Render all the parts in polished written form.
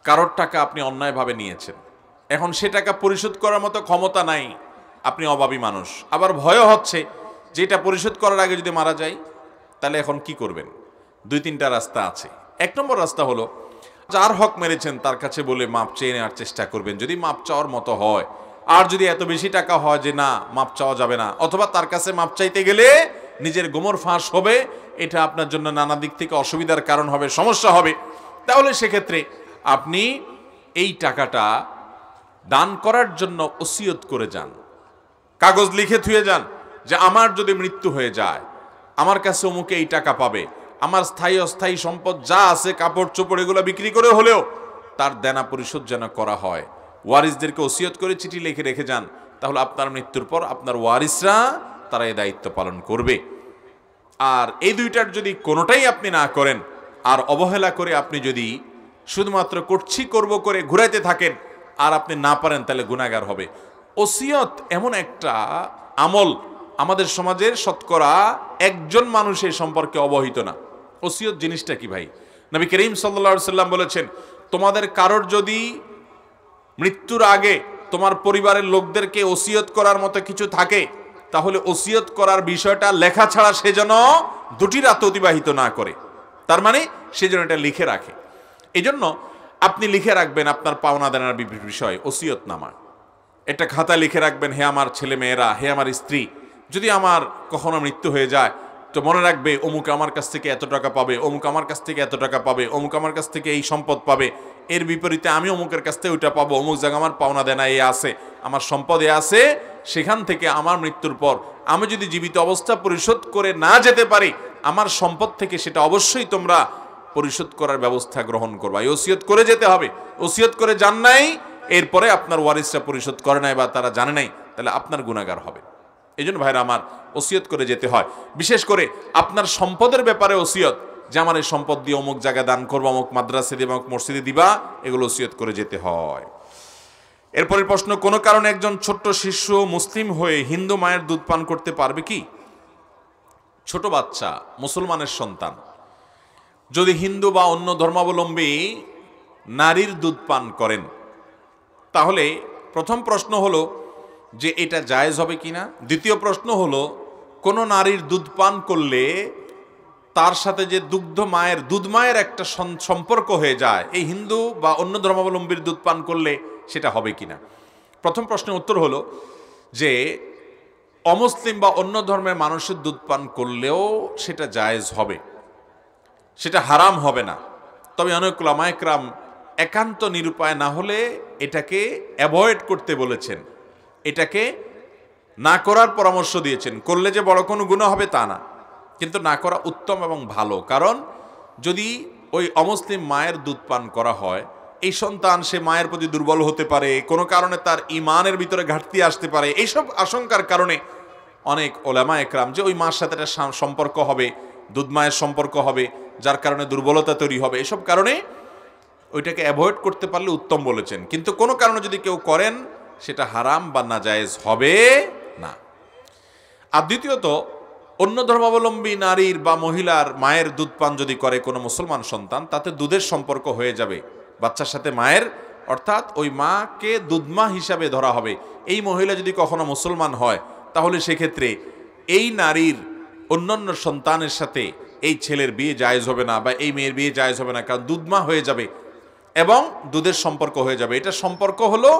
কারোর টাকা আপনি অন্যায়ভাবে নিয়েছেন, এখন সে টাকা পরিশোধ করার মতো ক্ষমতা নাই, আপনি অভাবী মানুষ, আবার ভয়ও হচ্ছে যে এটা পরিশোধ করার আগে যদি মারা যায়, তাহলে এখন কি করবেন? দুই তিনটা রাস্তা আছে। এক নম্বর রাস্তা হলো, যার হক মেরেছেন তার কাছে বলে মাপ চেয়ে নেওয়ার চেষ্টা করবেন, যদি মাপ চাওয়ার মতো হয়। আর যদি এত বেশি টাকা হয় যে না, মাপ চাওয়া যাবে না, অথবা তার কাছে মাপ চাইতে গেলে নিজের গোমর ফাঁস হবে, এটা আপনার জন্য নানা দিক থেকে অসুবিধার কারণ হবে, সমস্যা হবে, তাহলে সেক্ষেত্রে আপনি এই টাকাটা দান করার জন্য ওসিয়ত করে যান, কাগজ লিখে থুয়ে যান যে আমার যদি মৃত্যু হয়ে যায় আমার কাছে অমুকে এই টাকা পাবে, আমার স্থায়ী অস্থায়ী সম্পদ যা আছে, কাপড় চোপড়, এগুলো বিক্রি করে হলেও তার দেনা পরিশোধ যেন করা হয়। ওয়ারিসদেরকে ওসিয়ত করে চিঠি লিখে রেখে যান, তাহলে আপনার মৃত্যুর পর আপনার ওয়ারিসরা তারা এই দায়িত্ব পালন করবে। আর এই দুইটার যদি কোনোটাই আপনি না করেন, আর অবহেলা করে আপনি যদি শুধুমাত্র করব করে ঘুরাইতে থাকেন আর আপনি না পারেন, তাহলে গুনাহগার হবে। ওসিয়ত এমন একটা আমল, আমাদের সমাজের শতকরা একজন মানুষ এই সম্পর্কে অবহিত না। ওসিয়ত জিনিসটা কি ভাই? নবী করিম সাল্লাল্লাহু আলাইহি সাল্লাম বলেছেন, তোমাদের কারোর যদি মৃত্যুর আগে তোমার পরিবারের লোকদেরকে ওসিয়ত করার মতো কিছু থাকে, তাহলে ওসিয়ত করার বিষয়টা লেখা ছাড়া সে যেন দুটি রাত অতিবাহিত না করে, তার মানে সে যেন এটা লিখে রাখে। এই জন্য আপনি লিখে রাখবেন আপনার পাওনা দেনার বিষয়, ওসিয়ত নামা, একটা খাতা লিখে রাখবেন, হে আমার ছেলে মেয়েরা, হে আমার স্ত্রী, যদি আমার কখনো মৃত্যু হয়ে যায় তো মনে রাখবে অমুক আমার কাছ থেকে এত টাকা পাবে, অমুক আমার কাছ থেকে এত টাকা পাবে, অমুক আমার কাছ থেকে এই সম্পদ পাবে, এর বিপরীতে আমি অমুকের কাছ থেকে ওইটা পাবো, অমুক জায়গা আমার পাওনা দেনা এ আছে, আমার সম্পদ এ আছে, সেখান থেকে আমার মৃত্যুর পর আমি যদি জীবিত অবস্থা পরিশোধ করে না যেতে পারি, আমার সম্পদ থেকে সেটা অবশ্যই তোমরা পরিশোধ করার ব্যবস্থা গ্রহণ করবা। এই ওসিয়ত করে যেতে হবে। ওসিয়ত করে যান নাই, এরপরে আপনার ওয়ারিসরা পরিশোধ করে নাই বা তারা জানে নাই, তাহলে আপনার গুনাহগার হবে। এই জন্য ভাইরা আমার, ওসিয়ত করে যেতে হয়। বিশেষ করে আপনার সম্পদের ব্যাপারে ওসিয়ত, যে আমার এই সম্পদ দিয়ে অমুক জায়গায় দান করবো, অমুক মাদ্রাসা দিবা, অমুক মসজিদে দিবা, এগুলো ওসিয়ত করে যেতে হয়। এরপরের প্রশ্ন, কোনো কারণে একজন ছোট্ট শিশু মুসলিম হয়ে হিন্দু মায়ের দুধ পান করতে পারবে কি? ছোট বাচ্চা, মুসলমানের সন্তান যদি হিন্দু বা অন্য ধর্মাবলম্বী নারীর দুধ পান করেন, তাহলে প্রথম প্রশ্ন হলো যে এটা জায়েজ হবে কিনা। দ্বিতীয় প্রশ্ন হলো, কোন নারীর দুধ পান করলে তার সাথে যে দুধ মায়ের একটা সম্পর্ক হয়ে যায়, এই হিন্দু বা অন্য ধর্মাবলম্বীর দুধ পান করলে সেটা হবে কিনা। প্রথম প্রশ্নের উত্তর হলো যে অমুসলিম বা অন্য ধর্মের মানুষের দুধ পান করলেও সেটা জায়েজ হবে, সেটা হারাম হবে না। তবে অনেক উলামায়ে কেরাম একান্ত নিরুপায় না হলে এটাকে অ্যাভয়েড করতে বলেছেন, এটাকে না করার পরামর্শ দিয়েছেন। করলে যে বড় কোনো গুনাহ হবে তা না, কিন্তু না করা উত্তম এবং ভালো। কারণ যদি ওই অমুসলিম মায়ের দুধ পান করা হয়, এই সন্তান সে মায়ের প্রতি দুর্বল হতে পারে, কোনো কারণে তার ঈমানের ভিতরে ঘাটতি আসতে পারে, এইসব আশঙ্কার কারণে অনেক উলামায়ে কেরাম যে ওই মার সাথে একটা সম্পর্ক হবে, দুধ মায়ের সম্পর্ক হবে, যার কারণে দুর্বলতা তৈরি হবে, এসব কারণে ওইটাকে অ্যাভয়েড করতে পারলে উত্তম বলেছেন। কিন্তু কোনো কারণে যদি কেউ করেন, সেটা হারাম বা নাজায়েজ হবে না। আর দ্বিতীয়ত, অন্য ধর্মাবলম্বী নারীর বা মহিলার মায়ের দুধ পান যদি করে কোনো মুসলমান সন্তান, তাতে দুধের সম্পর্ক হয়ে যাবে বাচ্চার সাথে মায়ের, অর্থাৎ ওই মাকে দুধমা হিসাবে ধরা হবে। এই মহিলা যদি কখনো মুসলমান হয়, তাহলে সেক্ষেত্রে এই নারীর অন্যান্য সন্তানের সাথে এই ছেলের বিয়ে জায়েজ হবে না বা এই মেয়ের বিয়ে জায়েজ হবে না, কারণ দুধমা হয়ে যাবে এবং দুধের সম্পর্ক হয়ে যাবে। এটা সম্পর্ক হলো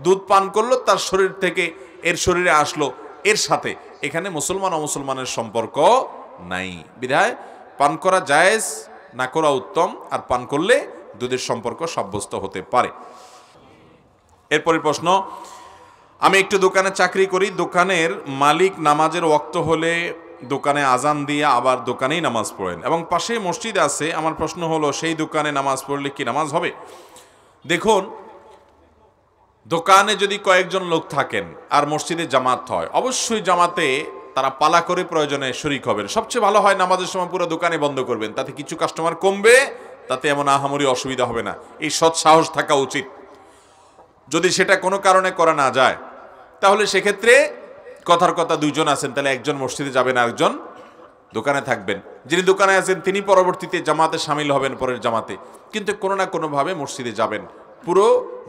দুধ পান করলো, তার শরীর থেকে এর শরীরে আসলো, এর সাথে এখানে মুসলমান অমুসলমানের সম্পর্ক নাই। বিধায় পান করা জায়েজ, না করা উত্তম, আর পান করলে দুধের সম্পর্ক সাব্যস্ত হতে পারে। এরপরের প্রশ্ন, আমি একটু দোকানে চাকরি করি, দোকানের মালিক নামাজের ওয়াক্ত হলে দোকানে আজান দিয়ে আবার দোকানেই নামাজ পড়েন এবং পাশেই মসজিদ আছে। আমার প্রশ্ন হলো, সেই দোকানে নামাজ পড়লে কি নামাজ হবে? দেখুন, দোকানে যদি কয়েকজন লোক থাকেন আর মসজিদে জামাত হয়, অবশ্যই জামাতে তারা পালা করে প্রয়োজনে শরিক হবেন। সবচেয়ে ভালো হয় নামাজের সময় পুরো দোকানে বন্ধ করবেন, তাতে কিছু কাস্টমার কমবে, তাতে এমন আহামরি অসুবিধা হবে না। এই সৎ সাহস থাকা উচিত। যদি সেটা কোনো কারণে করা না যায়, তাহলে সেক্ষেত্রে কথার কথা দুইজন আছেন, তাহলে একজন মসজিদে যাবেন, আরেকজন দোকানে থাকবেন, যিনি দোকানে আছেন তিনি পরবর্তীতে জামাতে সামিল হবেন পরের জামাতে, কিন্তু কোনো না কোনোভাবে মসজিদে যাবেন। পুরো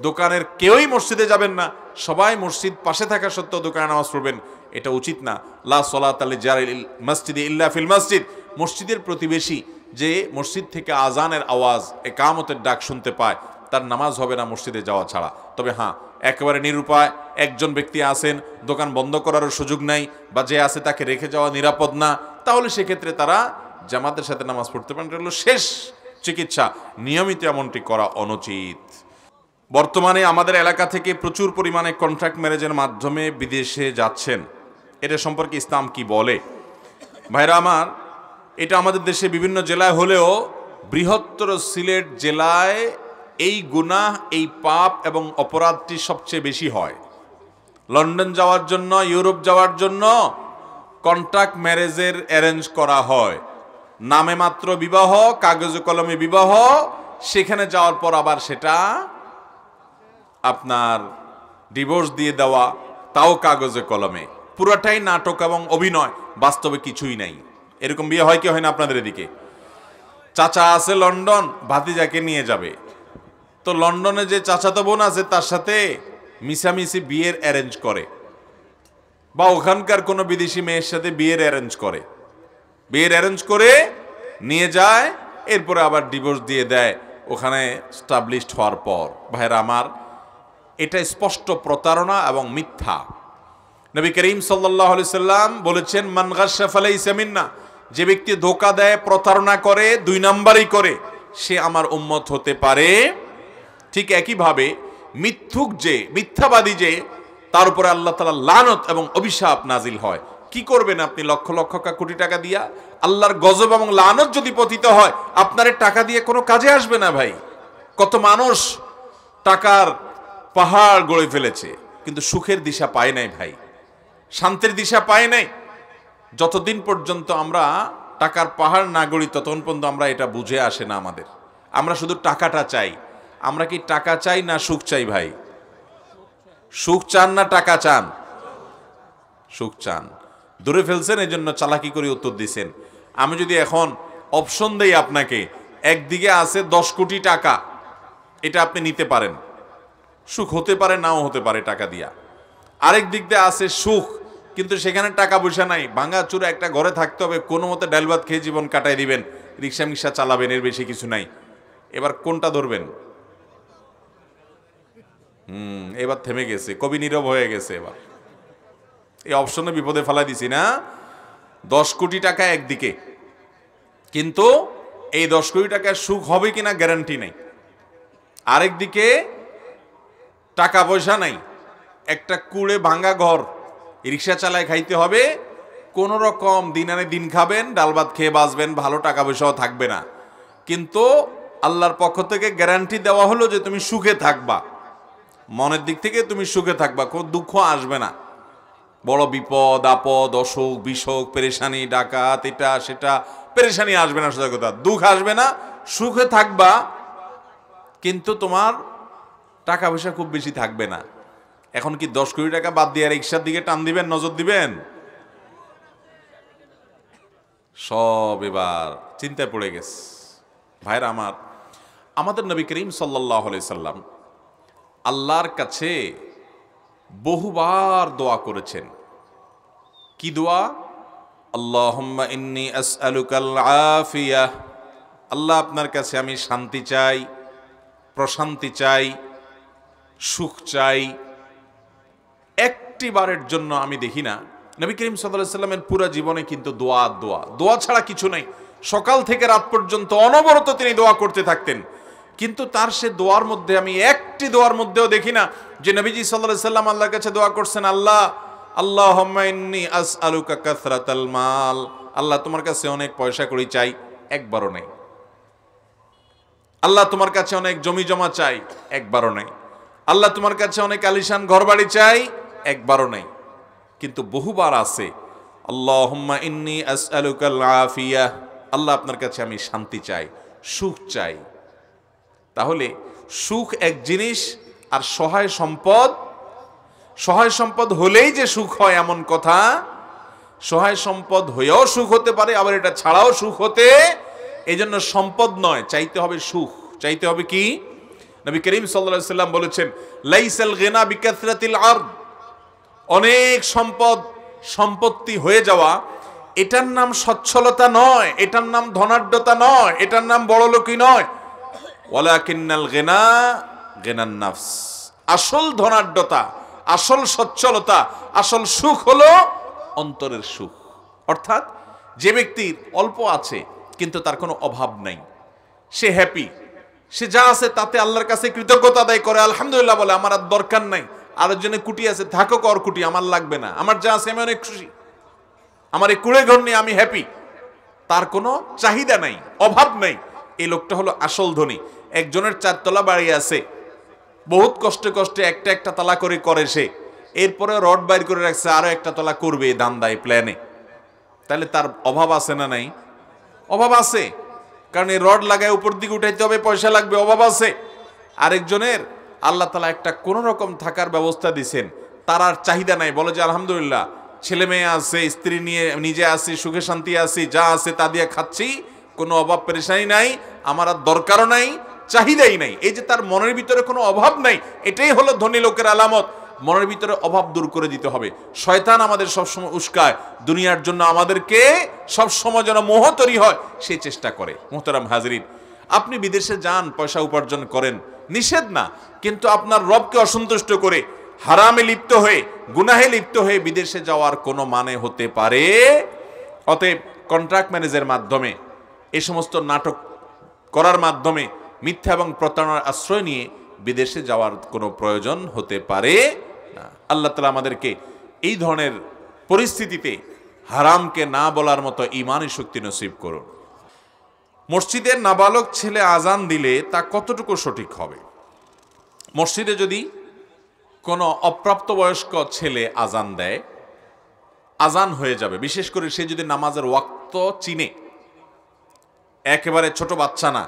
দোকানের কেউই মসজিদে যাবেন না, সবাই মসজিদ পাশে থাকা সত্ত্বেও দোকানে নামাজ পড়বেন, এটা উচিত না। লা সলাতা লিজারিল মসজিদে ইল্লা ফিল মসজিদ, মসজিদের প্রতিবেশী যে মসজিদ থেকে আজানের আওয়াজ, একামতের ডাক শুনতে পায়, তার নামাজ হবে না মসজিদে যাওয়া ছাড়া। তবে হ্যাঁ, একেবারে নিরুপায় একজন ব্যক্তি আছেন, দোকান বন্ধ করারও সুযোগ নাই, বা যে আছে তাকে রেখে যাওয়া নিরাপদ না, তাহলে সেক্ষেত্রে তারা জামাতের সাথে নামাজ পড়তে পারেন। এটা হলো শেষ চিকিৎসা, নিয়মিত এমনটি করা অনুচিত। বর্তমানে আমাদের এলাকা থেকে প্রচুর পরিমাণে কন্ট্রাক্ট ম্যারেজের মাধ্যমে বিদেশে যাচ্ছেন, এটা সম্পর্কে ইসলাম কি বলে? ভাইরা আমার, এটা আমাদের দেশে বিভিন্ন জেলায় হলেও বৃহত্তর সিলেট জেলায় এই গুনাহ, এই পাপ এবং অপরাধটি সবচেয়ে বেশি হয়। লন্ডন যাওয়ার জন্য, ইউরোপ যাওয়ার জন্য কন্ট্রাক্ট ম্যারেজের অ্যারেঞ্জ করা হয়, নামে মাত্র বিবাহ, কাগজে কলমে বিবাহ, সেখানে যাওয়ার পর আবার সেটা আপনার ডিভোর্স দিয়ে দেওয়া, তাও কাগজে কলমে, পুরোটাই নাটক এবং অভিনয়, বাস্তবে কিছুই নাই। এরকম বিয়ে হয় কি হয় না আপনাদের এদিকে? চাচা আছে লন্ডন, ভাতিজাকে নিয়ে যাবে, তো লন্ডনে যে চাচাতো বোন আছে তার সাথে মিশামিশি বিয়ের অ্যারেঞ্জ করে, বা ওখানকার কোনো বিদেশি মেয়ের সাথে বিয়ের অ্যারেঞ্জ করে নিয়ে যায়, এরপরে আবার ডিভোর্স দিয়ে দেয় ওখানে স্টাবলিশড হওয়ার পর। ভাইরা আমার, এটা স্পষ্ট প্রতারণা এবং মিথ্যা। নবী করিম সাল্লাল্লাহু আলাইহি সাল্লাম বলেছেন, মান গাশশা ফালাইসা মিন্না, যে ব্যক্তি ধোঁকা দেয়, প্রতারণা করে, দুই নাম্বারই করে, সে আমার উম্মত হতে পারে। ঠিক একইভাবে মিথ্যুক যে, মিথ্যাবাদী যে, তার উপরে আল্লাহ তাআলা লানত এবং অভিশাপ নাজিল হয়। কি করবেন আপনি লক্ষ লক্ষ কোটি টাকা দিয়া? আল্লাহর গজব এবং লানত যদি পতিত হয়, আপনার টাকা দিয়ে কোনো কাজে আসবে না ভাই। কত মানুষ টাকার পাহাড় গড়ে ফেলেছে, কিন্তু সুখের দিশা পায় নাই ভাই, শান্তির দিশা পায় নাই। যতদিন পর্যন্ত আমরা টাকার পাহাড় না গড়ি, ততক্ষণ পর্যন্ত আমরা এটা বুঝে আসে না আমাদের। আমরা শুধু টাকাটা চাই। আমরা কি টাকা চাই না সুখ চাই ভাই? সুখ চান না টাকা চান? সুখ চান। দূরে ফেলছেন, এই জন্য চালাকি করে উত্তর দিছেন। আমি যদি এখন অপশন দেই আপনাকে, একদিকে আছে 10 কোটি টাকা, এটা আপনি নিতে পারেন, সুখ হতে পারে নাও হতে পারে টাকা দিয়া। আরেক দিক দিয়ে আছে সুখ, কিন্তু সেখানে টাকা পয়সা নাই, ভাঙা চূড়া একটা ঘরে থাকতে হবে, কোনো মতে ডাল ভাত খেয়ে জীবন কাটাই দিবেন, রিক্সা মিক্সা চালাবেন, এর বেশি কিছু নাই। এবার কোনটা ধরবেন? এবার থেমে গেছে, কবি নীরব হয়ে গেছে। এবার এই অপশনে বিপদে ফেলাই দিছি না। 10 কোটি টাকা একদিকে, কিন্তু এই 10 কোটি টাকার সুখ হবে কিনা গ্যারান্টি নেই। আরেকদিকে টাকা পয়সা নাই, একটা কুড়ে ভাঙ্গা ঘর, রিক্সা চালায় খাইতে হবে, কোন রকম দিন আনে দিন খাবেন, ডাল ভাত খেয়ে বাঁচবেন, ভালো টাকা পয়সাও থাকবে না, কিন্তু আল্লাহর পক্ষ থেকে গ্যারান্টি দেওয়া হলো যে তুমি সুখে থাকবা, মনের দিক থেকে তুমি সুখে থাকবা, কোনো দুঃখ আসবে না। বড় বিপদ আপদ, অসুখ বিসুখ, পেরেশানি, ডাকাত, এটা সেটা, পেরেশানি আসবে না, সোজা কথা, দুঃখ আসবে না, সুখে থাকবা, কিন্তু তোমার টাকা পয়সা খুব বেশি থাকবে না। এখন কি 10 কোটি টাকা বাদ দিয়ে রিক্সার দিকে টান দিবেন, নজর দিবেন? সব এবার চিন্তায় পড়ে গেছে। ভাইরা আমার, আমাদের নবী করিম সাল্লাল্লাহু আলাইহি সাল্লাম আল্লাহর কাছে বহুবার দোয়া করেছেন। কি দোয়া? আল্লাহুম্মা ইন্নী আসআলুকাল আফিয়াহ, আল্লাহ আপনার কাছে আমি শান্তি চাই, প্রশান্তি চাই, সুখ চাই। একটি বারের জন্য আমি দেখি না নবী করিম সাল্লাল্লাহু আলাইহি সাল্লামের পুরো জীবনে কিন্তু দোয়া দোয়া দোয়া ছাড়া কিছু নাই। সকাল থেকে রাত পর্যন্ত অনবরত তিনি দোয়া করতে থাকতেন, কিন্তু তার সে দোয়ার মধ্যে আমি একটি দোয়ার মধ্যেও দেখি না যে নবীজি সাল্লাল্লাহু আলাইহি সাল্লাম আল্লাহর কাছে দোয়া করছেন, আল্লাহ আল্লাহুম্মা ইন্নী আসআলুকা কাসরাতাল মাল, আল্লাহ তোমার কাছে অনেক পয়সা কড়ি চাই, একবারও নেই। আল্লাহ তোমার কাছে অনেক জমি জমা চাই, একবারও নেই। আল্লাহ তোমার কাছে অনেক আলিশান ঘরবাড়ি চাই, একবারও নেই। কিন্তু বহুবার আছে আল্লাহুম্মা ইন্নী আসআলুকাল আফিয়াহ, আল্লাহ আপনার কাছে আমি শান্তি চাই, সুখ চাই। তাহলে সুখ এক জিনিস, আর সহায় সম্পদ হলেই যে সুখ হয় এমন কথা সহায় সম্পদ হয়েও সুখ হতে পারে, আবার এটা ছাড়াও সুখ হতে, এই জন্য সম্পদ নয়, চাইতে হবে সুখ। চাইতে হবে কি? নবী করিম সাল্লাল্লাহু আলাইহি সাল্লাম বলেছেন, লাইসাল গিনা বিকাসরাতিল আরদ, অনেক সম্পত্তি হয়ে যাওয়া এটার নাম সচ্ছলতা নয়, এটার নাম ধনাঢ্যতা নয়, এটার নাম বড়লোকই নয়। ওয়ালাকিন্নাল গিনা গিনান নাফস, আসল ধনাঢ্যতা, আসল সচ্ছলতা, আসল সুখ হলো অন্তরের সুখ। অর্থাৎ যে ব্যক্তির অল্প আছে কিন্তু তার কোনো অভাব নাই, সে হ্যাপি, সে যা আছে তাতে আল্লাহর কাছে কৃতজ্ঞতা আদায় করে, আলহামদুলিল্লাহ বলে, আমার আর দরকার নাই, আরেকজনে কুটি আছে থাকুক, আর কুটি আমার লাগবে না, আমার যা আছে আমি অনেক খুশি, আমার এই কুড়ে ঘর নিয়ে আমি হ্যাপি, তার কোনো চাহিদা নাই, অভাব নাই, এই লোকটা হলো আসল ধনী। একজনের 4 তলা বাড়ি আছে, বহুত কষ্টে কষ্টে একটা একটা তালা করে সে, এরপরে রড বাইর করে রাখছে, আরো একটা তলা করবে দান্দায় প্ল্যানে, তাহলে তার অভাব আছে না নাই? অভাব আছে, কারণ এই রড লাগায় উপর দিকে উঠাইতে হবে, পয়সা লাগবে, অভাব আছে। আরেকজনের আল্লাহ তাআলা একটা কোন রকম থাকার ব্যবস্থা দিছেন, তার আর চাহিদা নাই, বলে যে আলহামদুলিল্লাহ ছেলে মেয়ে আছে, স্ত্রী নিয়ে নিজে আছি, সুখে শান্তি আছি, যা আছে তা দিয়ে খাচ্ছি, কোনো অভাব পেরেশানি নাই, আমার আর দরকারও নাই, চাহিদাই নাই। এই যে তার মনের ভিতরে কোনো অভাব নাই, এটাই হলো ধনী লোকের আলামত। মনের ভিতরে অভাব দূর করে দিতে হবে। শয়তান আমাদের সবসময় উস্কায়, দুনিয়ার জন্য আমাদেরকে সবসময় যেন মোহ তৈরি হয় সেই চেষ্টা করে। মুহতারাম হাজরিন, আপনি বিদেশে যান, পয়সা উপার্জন করেন, নিষেধ না, কিন্তু আপনার রবকে অসন্তুষ্ট করে হারামে লিপ্ত হয়ে, গুনাহে লিপ্ত হয়ে বিদেশে যাওয়ার কোনো মানে হতে পারে? অতএব কন্ট্রাক্ট ম্যানেজের মাধ্যমে, এই সমস্ত নাটক করার মাধ্যমে, মিথ্যা এবং প্রতারণার আশ্রয় নিয়ে বিদেশে যাওয়ার কোনো প্রয়োজন হতে পারে না। আল্লাহ তাআলা আমাদেরকে এই ধরনের পরিস্থিতিতে হারামকে না বলার মতো ঈমানি শক্তি নসিব করুন। মসজিদের নাবালক ছেলে আজান দিলে তা কতটুকু সঠিক হবে? মসজিদে যদি কোনো অপ্রাপ্তবয়স্ক ছেলে আজান দেয়, আজান হয়ে যাবে, বিশেষ করে সে যদি নামাজের ওয়াক্ত চিনে, একেবারে ছোট বাচ্চা না,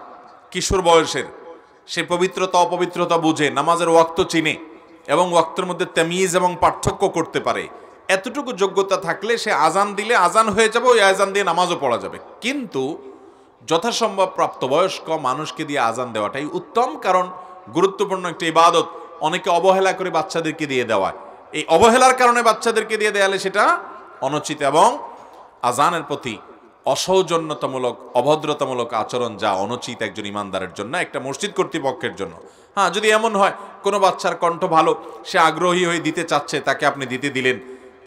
কিশোর বয়সের, সে পবিত্রতা অপবিত্রতা বুঝে, নামাজের ওয়াক্ত চিনে এবং ওয়াক্তের মধ্যে তামিজ এবং পার্থক্য করতে পারে, এতটুকু যোগ্যতা থাকলে সে আজান দিলে আজান হয়ে যাবে, ওই আজান দিয়ে নামাজও পড়া যাবে। কিন্তু যথাসম্ভব প্রাপ্তবয়স্ক মানুষকে দিয়ে আজান দেওয়াটাই উত্তম, কারণ গুরুত্বপূর্ণ একটা ইবাদত অনেকে অবহেলা করে বাচ্চাদেরকে দিয়ে দেওয়া, এই অবহেলার কারণে বাচ্চাদেরকে দিয়ে দেয়ালে সেটা অনুচিত এবং আজানের প্রতি অসৌজন্যতামূলক, অভদ্রতামূলক আচরণ, যা অনুচিত একজন ইমানদারের জন্য, একটা মসজিদ কর্তৃপক্ষের জন্য। হ্যাঁ, যদি এমন হয় কোনো বাচ্চার কণ্ঠ ভালো, সে আগ্রহী হয়ে দিতে চাচ্ছে, তাকে আপনি দিতে দিলেন,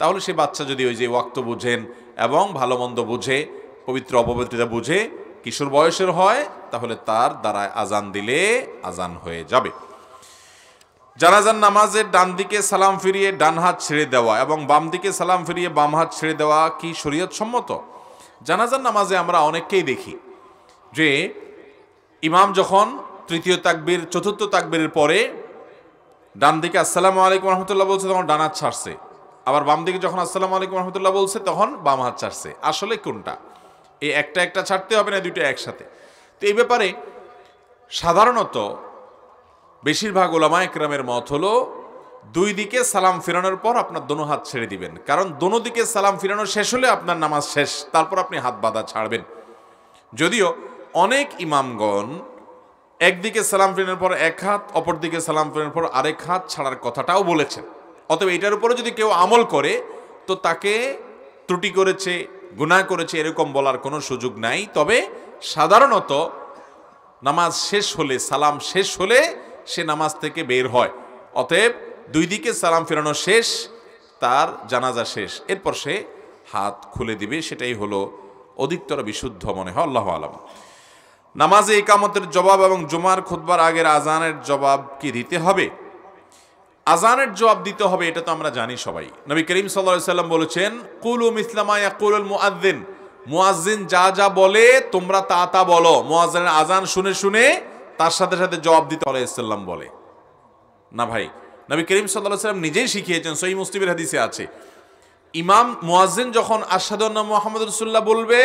তাহলে সে বাচ্চা যদি ওই যে ওয়াক্ত বুঝেন এবং ভালো মন্দ বুঝে, পবিত্র অপবিত্রতা বুঝে, কিশোর বয়সের হয়, তাহলে তার দ্বারা আজান দিলে আজান হয়ে যাবে। জানাজার নামাজের ডান দিকে সালাম ফিরিয়ে ডান হাত ছেড়ে দেওয়া এবং বাম দিকে সালাম ফিরিয়ে বাম হাত ছেড়ে দেওয়া কি শরীয়ত সম্মত? জানাজার নামাজে আমরা অনেককেই দেখি যে ইমাম যখন তৃতীয় তাকবীর, চতুর্থ তাকবীরের পরে ডান দিকে আসসালামু আলাইকুম রহমতুল্লাহ বলছে, তখন ডান হাত ছাড়ছে, আবার বাম দিকে যখন আসসালামু আলাইকুম রহমতুল্লাহ বলছে তখন বাম হাত ছাড়ছে। আসলে কোনটা? এই একটা একটা ছাড়তে হবে না দুইটা একসাথে? তো এই ব্যাপারে সাধারণত বেশিরভাগ উলামা একরামের মত হলো দুই দিকে সালাম ফিরানোর পর আপনার দোনো হাত ছেড়ে দিবেন, কারণ দোনো দিকে সালাম ফিরানো শেষ হলে আপনার নামাজ শেষ, তারপর আপনি হাত বাঁধা ছাড়বেন। যদিও অনেক ইমামগণ একদিকে সালাম ফিরানোর পর এক হাত, অপর দিকে সালাম ফিরানোর পর আরেক হাত ছাড়ার কথাটাও বলেছেন। অতএব এটার উপরে যদি কেউ আমল করে তো তাকে ত্রুটি করেছে, গুনাহ করেছে এরকম বলার কোনো সুযোগ নাই। তবে সাধারণত নামাজ শেষ হলে, সালাম শেষ হলে সে নামাজ থেকে বের হয়। অতএব দুই দিকে সালাম ফেরানো শেষ, তার জানাজা শেষ, এরপর সে হাত খুলে দিবে, সেটাই হলো অধিকতর বিশুদ্ধ মনে হয়, আল্লাহু আলাম। নামাজে ইকামতের জবাব এবং জুমার খুতবার আগের আজানের জবাব কি দিতে হবে? আজানের জবাব দিতে হবে, এটা তো আমরা জানি সবাই। নবী করিম সাল্লাল্লাহু আলাইহি সাল্লাম বলেছেন, কুলু মিসলা মা ইয়াকুলুল মুআজ্জিন, মুয়াজ্জিন যা যা বলে তোমরা তা তা বলো। মুয়াজ্জিনের আজান শুনে শুনে তার সাথে সাথে জবাব দিতে আলাইহিস বলে না ভাই। নবী করিম সাল্লাল্লাহু আলাইহি সাল্লাম নিজেই শিখিয়েছেন, সহিহ মুসলিমের হাদিসে আছে, ইমাম মুয়াজ্জিন যখন আশহাদু আন্না মুহাম্মাদুর রাসূলুল্লাহ বলবে,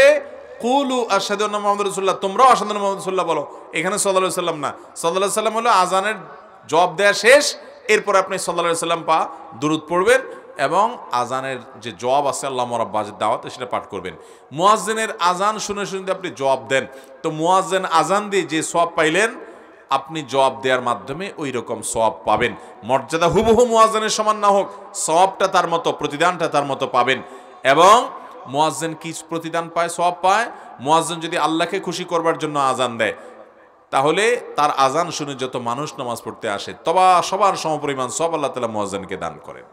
কুলু আশহাদু আন্না মুহাম্মাদুর রাসূলুল্লাহ, তোমরাও আশহাদু আন্না মুহাম্মাদুর রাসূলুল্লাহ বলো। এখানে সাল্লাল্লাহু আলাইহি সাল্লাম না, সাল্লাল্লাহু আলাইহি সাল্লাম হলো আজানের জবাব দেয়া শেষ, এরপর আপনি সাল্লাল্লাহু আলাইহি সাল্লাম পা দুরূদ পড়বেন, এবং আজানের যে জবাব আছে আল্লাহ রাব্বুল দাওয়াত সেটা পাঠ করবেন। মুয়াজ্জিনের আজান শুনে শুনে আপনি জবাব দেন, তো মুয়াজ্জিন আজান দিয়ে যে সওয়াব পাইলেন আপনি জবাব দেওয়ার মাধ্যমে ওই রকম সওয়াব পাবেন। মর্যাদা হুবহু মুয়াজ্জিনের সমান না হোক, সওয়াবটা তার মতো, প্রতিদানটা তার মতো পাবেন। এবং মুয়াজ্জিন কি প্রতিদান পায়, সওয়াব পায়? মুয়াজ্জিন যদি আল্লাহকে খুশি করবার জন্য আজান দেয়, তাহলে তার আজান শুনে যত মানুষ নামাজ পড়তে আসে সবার সমপরিমাণ সওয়াব আল্লাহ তাআলা মুয়াজ্জিনকে দান করেন।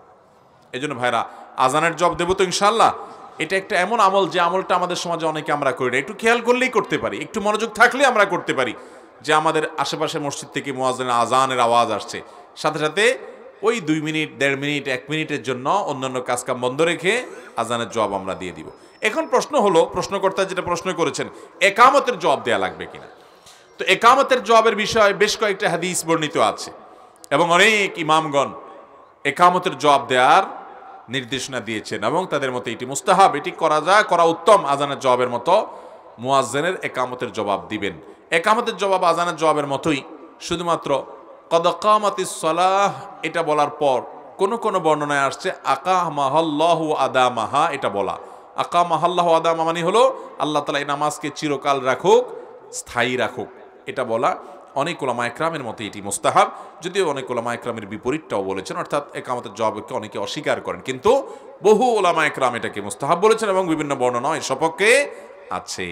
এই জন্য ভাইরা, আজানের জবাব দেবো তো ইনশাআল্লাহ। এটা একটা এমন আমল যে আমলটা আমাদের সমাজে অনেকে আমরা করি না, একটু খেয়াল করলেই করতে পারি, একটু মনোযোগ থাকলে আমরা করতে পারি। যে আমাদের আশেপাশে মসজিদ থেকে মুয়াজ্জিনের আজানের আওয়াজ আসছে, সাথে সাথে ওই 2 মিনিট 1.5 মিনিট 1 মিনিটের জন্য অন্যান্য কাজকাম বন্ধ রেখে আজানের জবাব আমরা দিয়ে দিব। এখন প্রশ্ন হলো, প্রশ্নকর্তা যেটা প্রশ্ন করেছেন, একামতের জবাব দেয়া লাগবে কিনা। তো একামতের জবাবের বিষয়ে বেশ কয়েকটা হাদিস বর্ণিত আছে এবং অনেক ইমামগণ একামতের জবাব দেওয়ার নির্দেশনা দিয়েছেন এবং তাদের মতে এটি মুস্তাহাব, এটি করা যায়, করা উত্তম। আজানের জবাবের মতো মুয়াজ্জিনের একামতের জবাব দিবেন। একামতের জবাব আজানের জবাবের মতোই, শুধুমাত্র কদ কামাতিস সালাহ এটা বলার পর কোন বর্ণনায় আসছে আকামাহাল্লাহু আদামাহা, এটা বলা। আকামাহাল্লাহু আদামা মানে হলো আল্লাহ তাআলা এই নামাজকে চিরকাল রাখুক, স্থায়ী রাখুক, এটা বলা। অনেক উলামা একরামের মতে এটি মুস্তাহাব, যদিও অনেক উলামা একরামের বিপরীতটাও বলেছেন, অর্থাৎ একামতের জবাবকে অনেকে অস্বীকার করেন, কিন্তু বহু উলামা একরাম এটাকে মুস্তাহাব বলেছেন এবং বিভিন্ন বর্ণনা এর সপক্ষে আছে।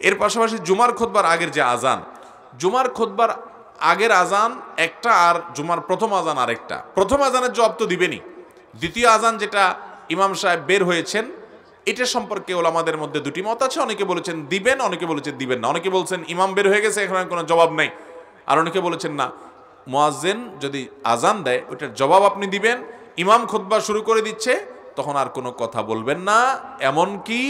এর পাশাপাশি জুমার খুতবার আগের যে আজান, জুমার খুতবার আগের আজান একটা আর জুমার প্রথম আজান আরেকটা। প্রথম আজানের জবাব তো দিবেনই, দ্বিতীয় আজান যেটা ইমাম সাহেব বের হয়েছেন এটা সম্পর্কে ওলামাদের মধ্যে দুটি মত আছে। অনেকে বলেছেন দিবেন, অনেকে বলেছেন দিবেন না। অনেকে বলছেন ইমাম বের হয়ে গেছে, এখন কোনো জবাব নেই। আর অনেকে বলেছেন না, মুয়াজ্জিন যদি আজান দেয় ওইটার জবাব আপনি দিবেন, ইমাম খুতবা শুরু করে দিচ্ছে তখন আর কোনো কথা বলবেন না, এমনকি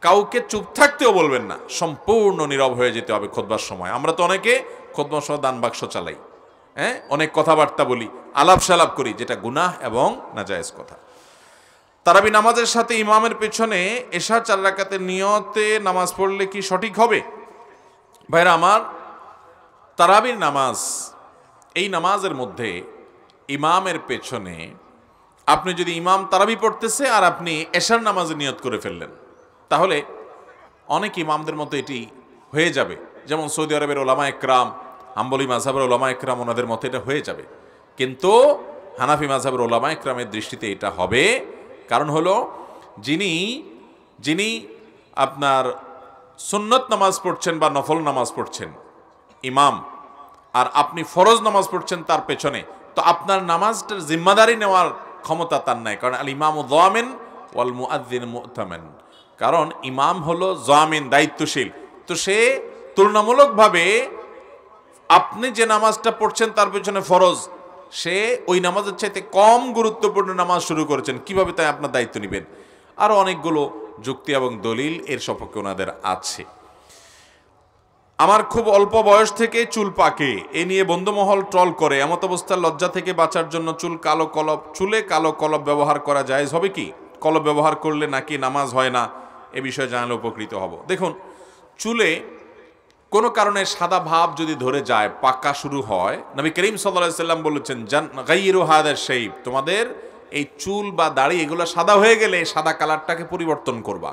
কাউকে চুপ থাকতেও বলবেন না, সম্পূর্ণ নীরব হয়ে যেতে হবে খুতবার সময়। আমরা তো অনেকে খুতবার সময় দান বাক্স চালাই, অনেক কথাবার্তা বলি, আলাপ সালাপ করি, যেটা গুনাহ এবং নাজায়েজ কথা। তারাবি নামাজের সাথে ইমামের পেছনে এশা 4 রাকাতের নিয়তে নামাজ পড়লে কি সঠিক হবে? ভাইরা আমার, তারাবির নামাজ, এই নামাজের মধ্যে ইমামের পেছনে আপনি যদি ইমাম তারাবি পড়তেছে আর আপনি এশার নামাজে নিয়ত করে ফেললেন, তাহলে অনেক ইমামদের মতো এটি হয়ে যাবে। যেমন সৌদি আরবের ওলামা একরাম, হাম্বলি মাযহাবের ওলামা একরাম, ওনাদের মতে এটা হয়ে যাবে। কিন্তু হানাফি মাযহাবের ওলামা একরামের দৃষ্টিতে এটা হবে। কারণ হলো, যিনি আপনার সুন্নত নামাজ পড়ছেন বা নফল নামাজ পড়ছেন ইমাম, আর আপনি ফরজ নামাজ পড়ছেন তার পেছনে, তো আপনার নামাজটার জিম্মাদারি নেওয়ার ক্ষমতা তার নাই। কারণ আল ইমামু যামিন ওয়াল মুআজ্জিন মু'তামিন, কারণ ইমাম হলো জামিন, দায়িত্বশীল। তো সে তুলনামূলকভাবে আপনি যে নামাজটা পড়ছেন তার পেছনে ফরজ, সে ওই নামাজের চাইতে কম গুরুত্বপূর্ণ নামাজ শুরু করেছেন, কিভাবে তাই আপনার দায়িত্ব নেবেন। আরও অনেকগুলো যুক্তি এবং দলিল এর সপক্ষে ওনাদের আছে। আমার খুব অল্প বয়স থেকে চুল পাকে, এ নিয়ে বন্ধুমহল ট্রল করে। এমত অবস্থায় লজ্জা থেকে বাঁচার জন্য চুলে কালো কলব ব্যবহার করা জায়েজ হবে কি? কলব ব্যবহার করলে নাকি নামাজ হয় না, এ বিষয়ে জানলে উপকৃত হব। দেখুন, চুলে কোনো কারণে সাদা ভাব যদি ধরে যায়, পাকা শুরু হয়, নবী করিম সাল্লাল্লাহু আলাইহি সাল্লাম বলেছেন গায়রু হাদার শাইব, তোমাদের এই চুল বা দাড়ি এগুলো সাদা হয়ে গেলে সাদা কালারটাকে পরিবর্তন করবা।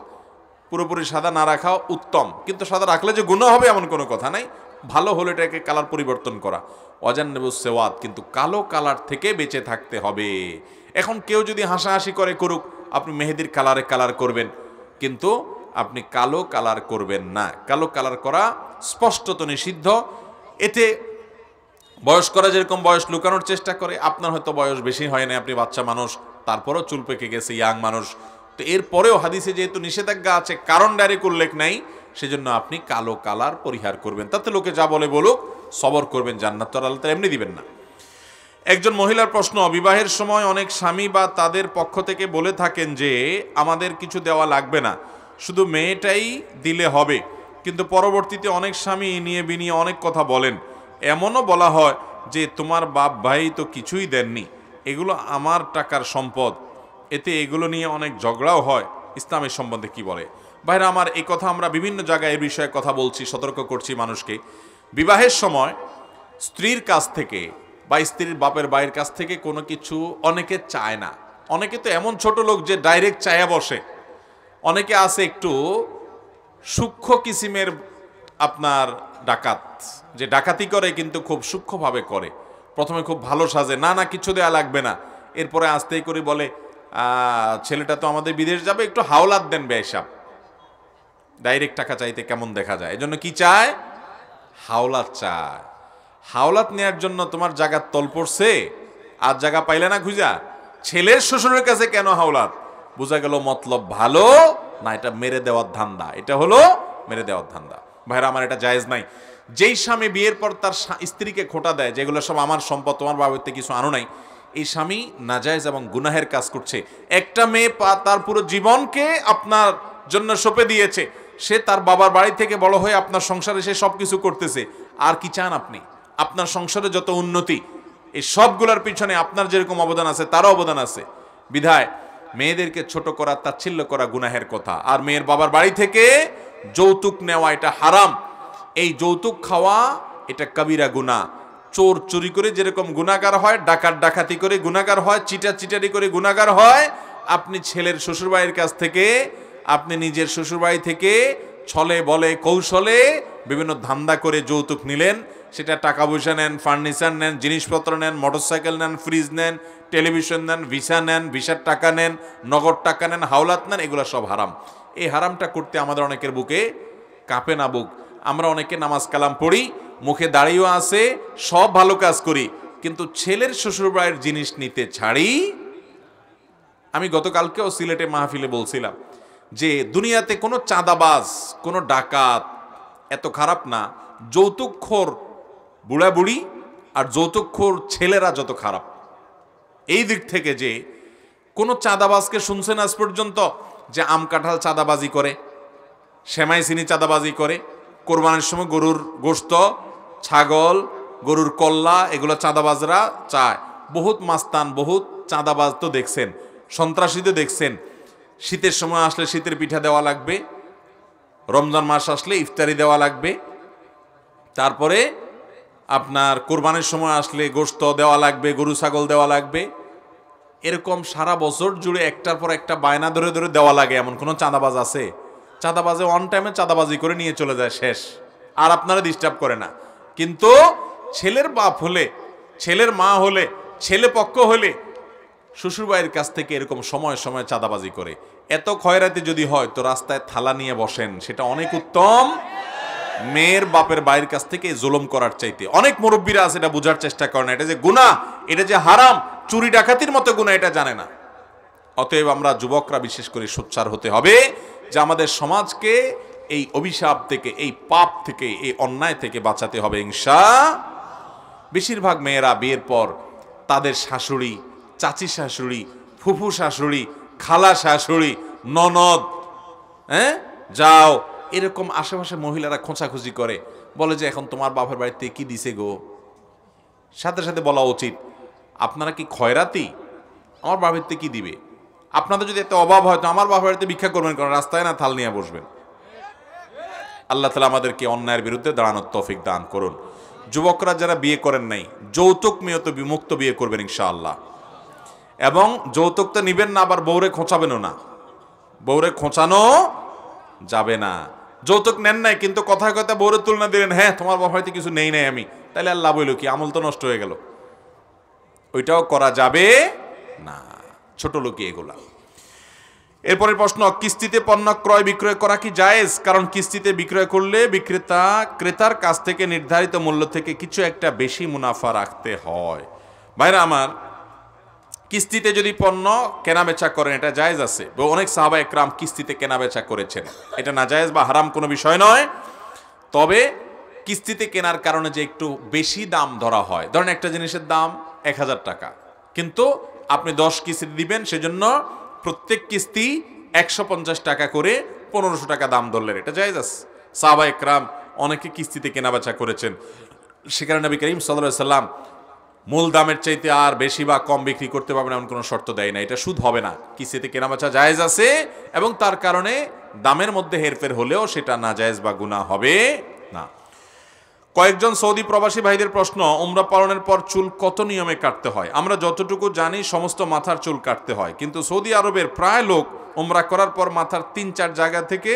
পুরোপুরি সাদা না রাখা উত্তম, কিন্তু সাদা রাখলে যে গুনাহ হবে এমন কোনো কথা নাই। ভালো হলে এটাকে কালার পরিবর্তন করা। ওয়াজান্নাবুস সাওয়াদ, কিন্তু কালো কালার থেকে বেঁচে থাকতে হবে। এখন কেউ যদি হাসাহাসি করে করুক, আপনি মেহেদির কালারে কালার করবেন, কিন্তু আপনি কালো কালার করবেন না। কালো কালার করা স্পষ্টত নিষিদ্ধ। এতে বয়স্করা যেরকম বয়স লুকানোর চেষ্টা করে, আপনার হয়তো বয়স বেশি হয় না, আপনি বাচ্চা মানুষ, তারপরেও চুল পেকে গেছে, ইয়াং মানুষ, তো এরপরেও হাদিসে যেহেতু নিষেধাজ্ঞা আছে, কারণ ডাইরেক্ট উল্লেখ নাই, সেজন্য আপনি কালো কালার পরিহার করবেন। তাতে লোকে যা বলে বলুক, সবর করবেন, জান্নাত তো আল্লাহ তাআলা এমনি দিবেন না। একজন মহিলার প্রশ্ন, বিবাহের সময় অনেক স্বামী বা তাদের পক্ষ থেকে বলে থাকেন যে আমাদের কিছু দেওয়া লাগবে না, শুধু মেয়েটাই দিলে হবে, কিন্তু পরবর্তীতে অনেক স্বামী নিয়ে বিনিয়ে অনেক কথা বলেন। এমনও বলা হয় যে তোমার বাপ ভাই তো কিছুই দেননি, এগুলো আমার টাকার সম্পদ। এতে এগুলো নিয়ে অনেক ঝগড়াও হয়। ইসলামের সম্বন্ধে কি বলে? ভাইরা আমার, এই কথা আমরা বিভিন্ন জায়গায় এই বিষয়ে কথা বলছি, সতর্ক করছি মানুষকে। বিবাহের সময় স্ত্রীর কাছ থেকে বা স্ত্রীর বাপের ভাইয়ের কাছ থেকে কোনো কিছু অনেকে চায় না। অনেকে তো এমন ছোট লোক যে ডাইরেক্ট চায়া বসে, অনেকে আছে একটু সূক্ষ্ম কিসিমের আপনার ডাকাত, যে ডাকাতি করে কিন্তু খুব সূক্ষ্মভাবে করে। প্রথমে খুব ভালো সাজে, না না কিছু দেয়া লাগবে না, এরপরে আস্তেই করে বলে ছেলেটা তো আমাদের বিদেশ যাবে, একটু হাওলাত দেন বেশাব। ডাইরেক্ট টাকা চাইতে কেমন দেখা যায়, এজন্য কি চায়? হাওলাত চায়। হাওলাত নেয়ার জন্য তোমার জায়গার তল পড়ছে, আর জায়গা পাইলে না খুঁজা, ছেলের শ্বশুরের কাছে কেন হাওলাত? বোঝা গেল মতলব ভালো না, এটা মেরে দেওয়ার ধান্দা, এটা হলো মেরে দেওয়ার ধান্দা। ভাইরা আমার, এটা জায়েজ নাই। যেই স্বামী বিয়ের পর তার স্ত্রীকে খোঁটা দেয়, যেগুলো সব আমার সম্পদ, তোমার বাবাতে কিছু আনো নাই, এই স্বামী নাজায়েজ এবং গুনাহের কাজ করছে। একটা মেয়ে তার পুরো জীবনকে আপনার জন্য সঁপে দিয়েছে, সে তার বাবার বাড়ি থেকে বড় হয়ে আপনার সংসারে সে সব কিছু করতেছে। আর কি চান আপনি? আপনার সংসারে যত উন্নতি, এই সবগুলোর পিছনে আপনার যেরকম অবদান আছে তারও অবদান আছে। বিধায় মেয়েদেরকে ছোট করা, তাচ্ছিল্য করা গুনাহের কথা। আর মেয়ের বাবার বাড়ি থেকে যৌতুক নেওয়া এটা হারাম। এই যৌতুক খাওয়া এটা কবিরা গুনাহ। চোর চুরি করে যেরকম গুনাহগার হয়, ডাকাত ডাকাতি করে গুনাহগার হয়, চিটারি করে গুনাহগার হয়, আপনি ছেলের শ্বশুরবাড়ির কাছ থেকে, আপনি নিজের শ্বশুরবাড়ি থেকে ছলে বলে কৌশলে বিভিন্ন ধান্দা করে যৌতুক নিলেন, সেটা টাকা পয়সা নেন, ফার্নিচার নেন, জিনিসপত্র নেন, মোটরসাইকেল নেন, ফ্রিজ নেন, টেলিভিশন নেন, ভিসা নেন, ভিসার টাকা নেন, নগদ টাকা নেন, হাওলাত নেন, এগুলো সব হারাম। এই হারামটা করতে আমাদের অনেকের বুকে কাঁপে না বুক। আমরা অনেকে নামাজ কালাম পড়ি, মুখে দাঁড়িয়েও আছে, সব ভালো কাজ করি, কিন্তু ছেলের শ্বশুরবাড়ির জিনিস নিতে ছাড়ি। আমি গতকালকেও সিলেটে মাহফিলে বলছিলাম যে দুনিয়াতে কোনো চাঁদাবাজ, কোনো ডাকাত এত খারাপ না, যৌতুকখোর বুড়া বুড়ি আর যৌতুকখোর ছেলেরা যত খারাপ। এই দিক থেকে যে কোনো চাঁদাবাজকে শুনছেন আজ পর্যন্ত যে আম কাঁঠাল চাঁদাবাজি করে, সেমাই চিনি চাঁদাবাজি করে, কোরবানির সময় গরুর গোশত, ছাগল, গরুর কল্লা, এগুলো চাঁদাবাজরা চায়। বহুত মাস্তান, বহুত চাঁদাবাজ তো দেখছেন, সন্ত্রাসীদের দেখছেন। শীতের সময় আসলে শীতের পিঠা দেওয়া লাগবে, রমজান মাস আসলে ইফতারি দেওয়া লাগবে, তারপরে আপনার কোরবানির সময় আসলে গোশত দেওয়া লাগবে, গরু ছাগল দেওয়া লাগবে। এরকম সারা বছর জুড়ে একটার পর একটা বায়না ধরে ধরে দেওয়া লাগে। এমন কোনো চাঁদাবাজ আছে? চাঁদাবাজে অন টাইমে চাঁদাবাজি করে নিয়ে চলে যায়, শেষ, আর আপনারা ডিস্টার্ব করে না। কিন্তু ছেলের বাপ হলে, ছেলের মা হলে, ছেলে পক্ষ হলে শ্বশুরবাড়ির কাছ থেকে এরকম সময় সময় চাঁদাবাজি করে। এত খয়রাতি যদি হয় তো রাস্তায় থালা নিয়ে বসেন, সেটা অনেক উত্তম মেয়ের বাপের বাড়ির কাছ থেকে জুলুম করার চাইতে। অনেক মুরব্বীরা আছে এটা বোঝার চেষ্টা করে না, এটা যে গুনাহ, এটা যে হারাম, চুরি ডাকাতির মতো গুনাহ, এটা জানে না। অতএব আমরা যুবকরা বিশেষ করে সোচ্চার হতে হবে যে আমাদের সমাজকে এই অভিশাপ থেকে, এই পাপ থেকে, এই অন্যায় থেকে বাঁচাতে হবে ইনশাআল্লাহ। বেশিরভাগ মেয়েরা বিয়ের পর তাদের শাশুড়ি, চাচি শাশুড়ি, ফুফু শাশুড়ি, খালা শাশুড়ি, ননদ, যাও, এরকম আশেপাশে মহিলারা খোঁচাখুচি করে, বলে যে এখন তোমার বাপের বাড়িতে কি দিছে গো। সাথে সাথে বলা উচিত, আপনারা কি খয়রাতি? আমার বাপেরতে কি দিবে? আপনাদের যদি এত অভাব হয় তো আমার বাপের বাড়িতে ভিক্ষা করবেন, কারণ রাস্তায় না থাল নিয়ে বসবেন। আল্লাহ তাআলা আমাদেরকে অন্যায়ের বিরুদ্ধে দাঁড়ানোর তৌফিক দান করুন। যুবকরা যারা বিয়ে করেন নাই, যৌতুক মেয়ত বিমুক্ত বিয়ে করবেন ইনশাআল্লাহ। এবং যৌতুকটা নিবেন না, আবার বউরে খোঁচাবেনও না, বউরে খোঁচানো যাবে না। যৌতুক নেন নাই কিন্তু কথায় কথা বউরে তুলনা দিলেন, হ্যাঁ তোমার বাবা হয়তো কিছু নেই নাই আমি, তাহলে আল্লাহ বইল কি, আমল তো নষ্ট হয়ে গেল। ওইটাও করা যাবে না, ছোট লোকই এগুলা। এরপরের প্রশ্ন, কিস্তিতে পণ্য ক্রয় বিক্রয় করা কি জায়েজ? কারণ কিস্তিতে বিক্রয় করলে বিক্রেতা ক্রেতার কাছ থেকে নির্ধারিত মূল্য থেকে কিছু একটা বেশি মুনাফা রাখতে হয়। ভাইরা আমার, কিস্তিতে যদি পণ্য কেনাবেচা করেন এটা জায়েজ আছে। অনেক সাহাবা একরাম কিস্তিতে কেনাবেচা করেছেন, এটা না জায়েজ বা হারাম কোনো বিষয় নয়। তবে কিস্তিতে কেনার কারণে যে একটু বেশি দাম ধরা হয়, ধরেন একটা জিনিসের দাম 1000 টাকা, কিন্তু আপনি 10 কিস্তিতে দিবেন, সেজন্য প্রত্যেক কিস্তি 150 টাকা করে 1500 টাকা দাম ধরলেন, এটা জায়েজ আছে। সাহাবা একরাম অনেকে কিস্তিতে কেনাবেচা করেছেন, সেখানে নবী করিম সাল্লাল্লাহু আলাইহি সাল্লাম মূল দামের চাইতে আর বেশি বা কম বিক্রি করতে পারবেন এমন কোনো শর্ত দেয় না। এটা সুদ হবে না, কিস্তিতে কেনাবেচা জায়েজ আছে, এবং তার কারণে দামের মধ্যে হেরফের হলেও সেটা না জায়েজ বা গুনাহ হবে না। কয়েকজন সৌদি প্রবাসী ভাইদের প্রশ্ন, উমরা পালনের পর চুল কত নিয়মে কাটতে হয়? আমরা যতটুকু জানি সমস্ত মাথার চুল কাটতে হয়, কিন্তু সৌদি আরবের প্রায় লোক উমরা করার পর মাথার 3-4 জায়গা থেকে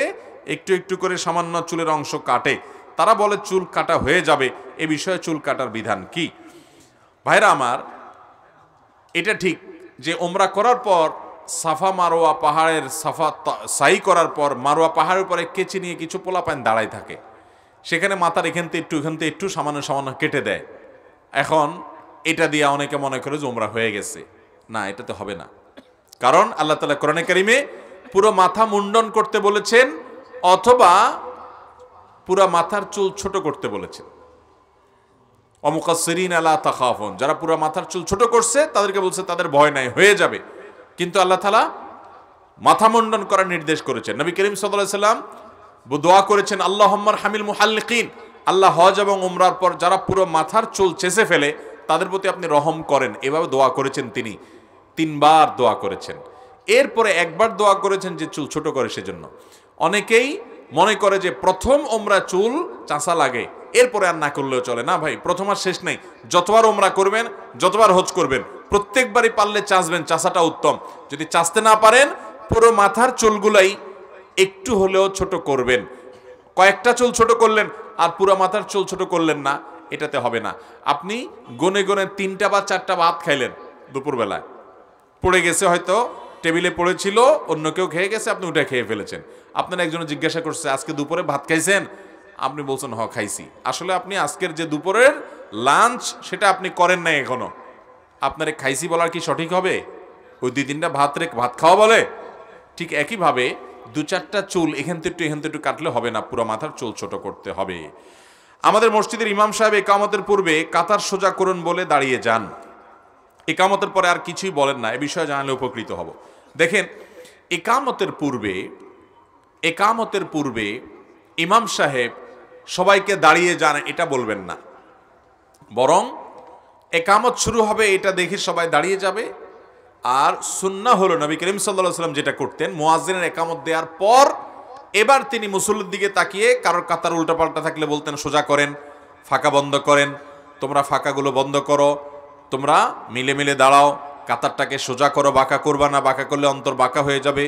একটু একটু করে সামান্য চুলের অংশ কাটে। তারা বলে চুল কাটা হয়ে যাবে। এ বিষয়ে চুল কাটার বিধান কি? ভাইরা আমার, এটা ঠিক যে উমরা করার পর সাফা মারোয়া পাহাড়ের সাই করার পর মারোয়া পাহাড়ের উপরে কেচি নিয়ে কিছু পোলাপান দাঁড়ায় থাকে, সেখানে মাথার এখান থেকে একটু সামান্য সামান্য কেটে দেয়। এখন এটা দিয়ে অনেকে মনে করে যে উমরা হয়ে গেছে। না, এটাতে হবে না। কারণ আল্লাহ তাআলা কোরআনে কারিমে পুরো মাথা মুন্ডন করতে বলেছেন অথবা পুরা মাথার চুল ছোট করতে বলেছেন। অমুকাসসিরিনা লা তাখাফুন, যারা পুরা মাথার চুল ছোট করছে তাদেরকে বলছে তাদের ভয় নাই, হয়ে যাবে। কিন্তু আল্লাহ তাআলা মাথা মুন্ডন করার নির্দেশ করেছেন। নবী করিম সাল্লাল্লাহু আলাইহি ওয়াসাল্লাম দোয়া করেছেন, আল্লাহুম্মার হামিল মুহাল্লিকিন, আল্লাহ হজ এবং উমরার পর যারা পুরো মাথার চুল চেঁচে ফেলে তাদের প্রতি আপনি রহম করেন। এভাবে দোয়া করেছেন তিনি 3 বার দোয়া করেছেন। এরপরে একবার দোয়া করেছেন যে চুল ছোট করে সেজন্য। অনেকেই মনে করে যে প্রথম উমরা চুল চাঁচা লাগে, এরপরে আর না করলেও চলে। না ভাই, প্রথম আর শেষ নেই। যতবার উমরা করবেন, যতবার হজ করবেন, প্রত্যেকবারই পারলে চাঁচবেন, চাঁচাটা উত্তম। যদি চাঁচতে না পারেন, পুরো মাথার চুলগুলাই একটু হলেও ছোট করবেন। কয়েকটা চুল ছোট করলেন আর পুরো মাথার চুল ছোট করলেন না, এটাতে হবে না। আপনি গনে গনে 3টা বা 4টা ভাত খাইলেন দুপুরবেলায়, পড়ে গেছে, হয়তো টেবিলে পড়েছিল, অন্য কেউ খেয়ে গেছে, আপনি ওটা খেয়ে ফেলেছেন। আপনার একজন জিজ্ঞাসা করছে আজকে দুপুরে ভাত খাইছেন? আপনি বলছেন হ খাইছি। আসলে আপনি আজকের যে দুপুরের লাঞ্চ সেটা আপনি করেন নাই এখনো। আপনারে খাইছি বলার কি সঠিক হবে? ওই 2-3টা ভাত খাওয়া বলে? ঠিক একইভাবে 2-4টা চুল এখান থেকে একটু কাটলে হবে না, পুরো মাথার চুল ছোট করতে হবে। আমাদের মসজিদের ইমাম সাহেব ইকামতের পূর্বে কাতার সোজা করুন বলে দাঁড়িয়ে যান, ইকামতের পরে আর কিছুই বলেন না। এ বিষয়ে জানলে উপকৃত হব। দেখেন, একামতের পূর্বে ইমাম সাহেব সবাইকে দাঁড়িয়ে যান এটা বলবেন না, বরং একামত শুরু হবে এটা দেখে সবাই দাঁড়িয়ে যাবে। আর সুন্নাহ হলো নবী করিম সাল্লাল্লাহু আলাইহি ওয়াসাল্লাম যেটা করতেন, মুয়াজ্জিনের একামত দেওয়ার পর এবার তিনি মুসল্লির দিকে তাকিয়ে কারোর কাতার উল্টাপাল্টা থাকলে বলতেন সোজা করেন, ফাঁকা বন্ধ করেন, তোমরা ফাঁকাগুলো বন্ধ করো, তোমরা মিলে মিলে দাঁড়াও, কাতারটাকে সোজা করো, বাঁকা করবা না, বাঁকা করলে অন্তর বাঁকা হয়ে যাবে।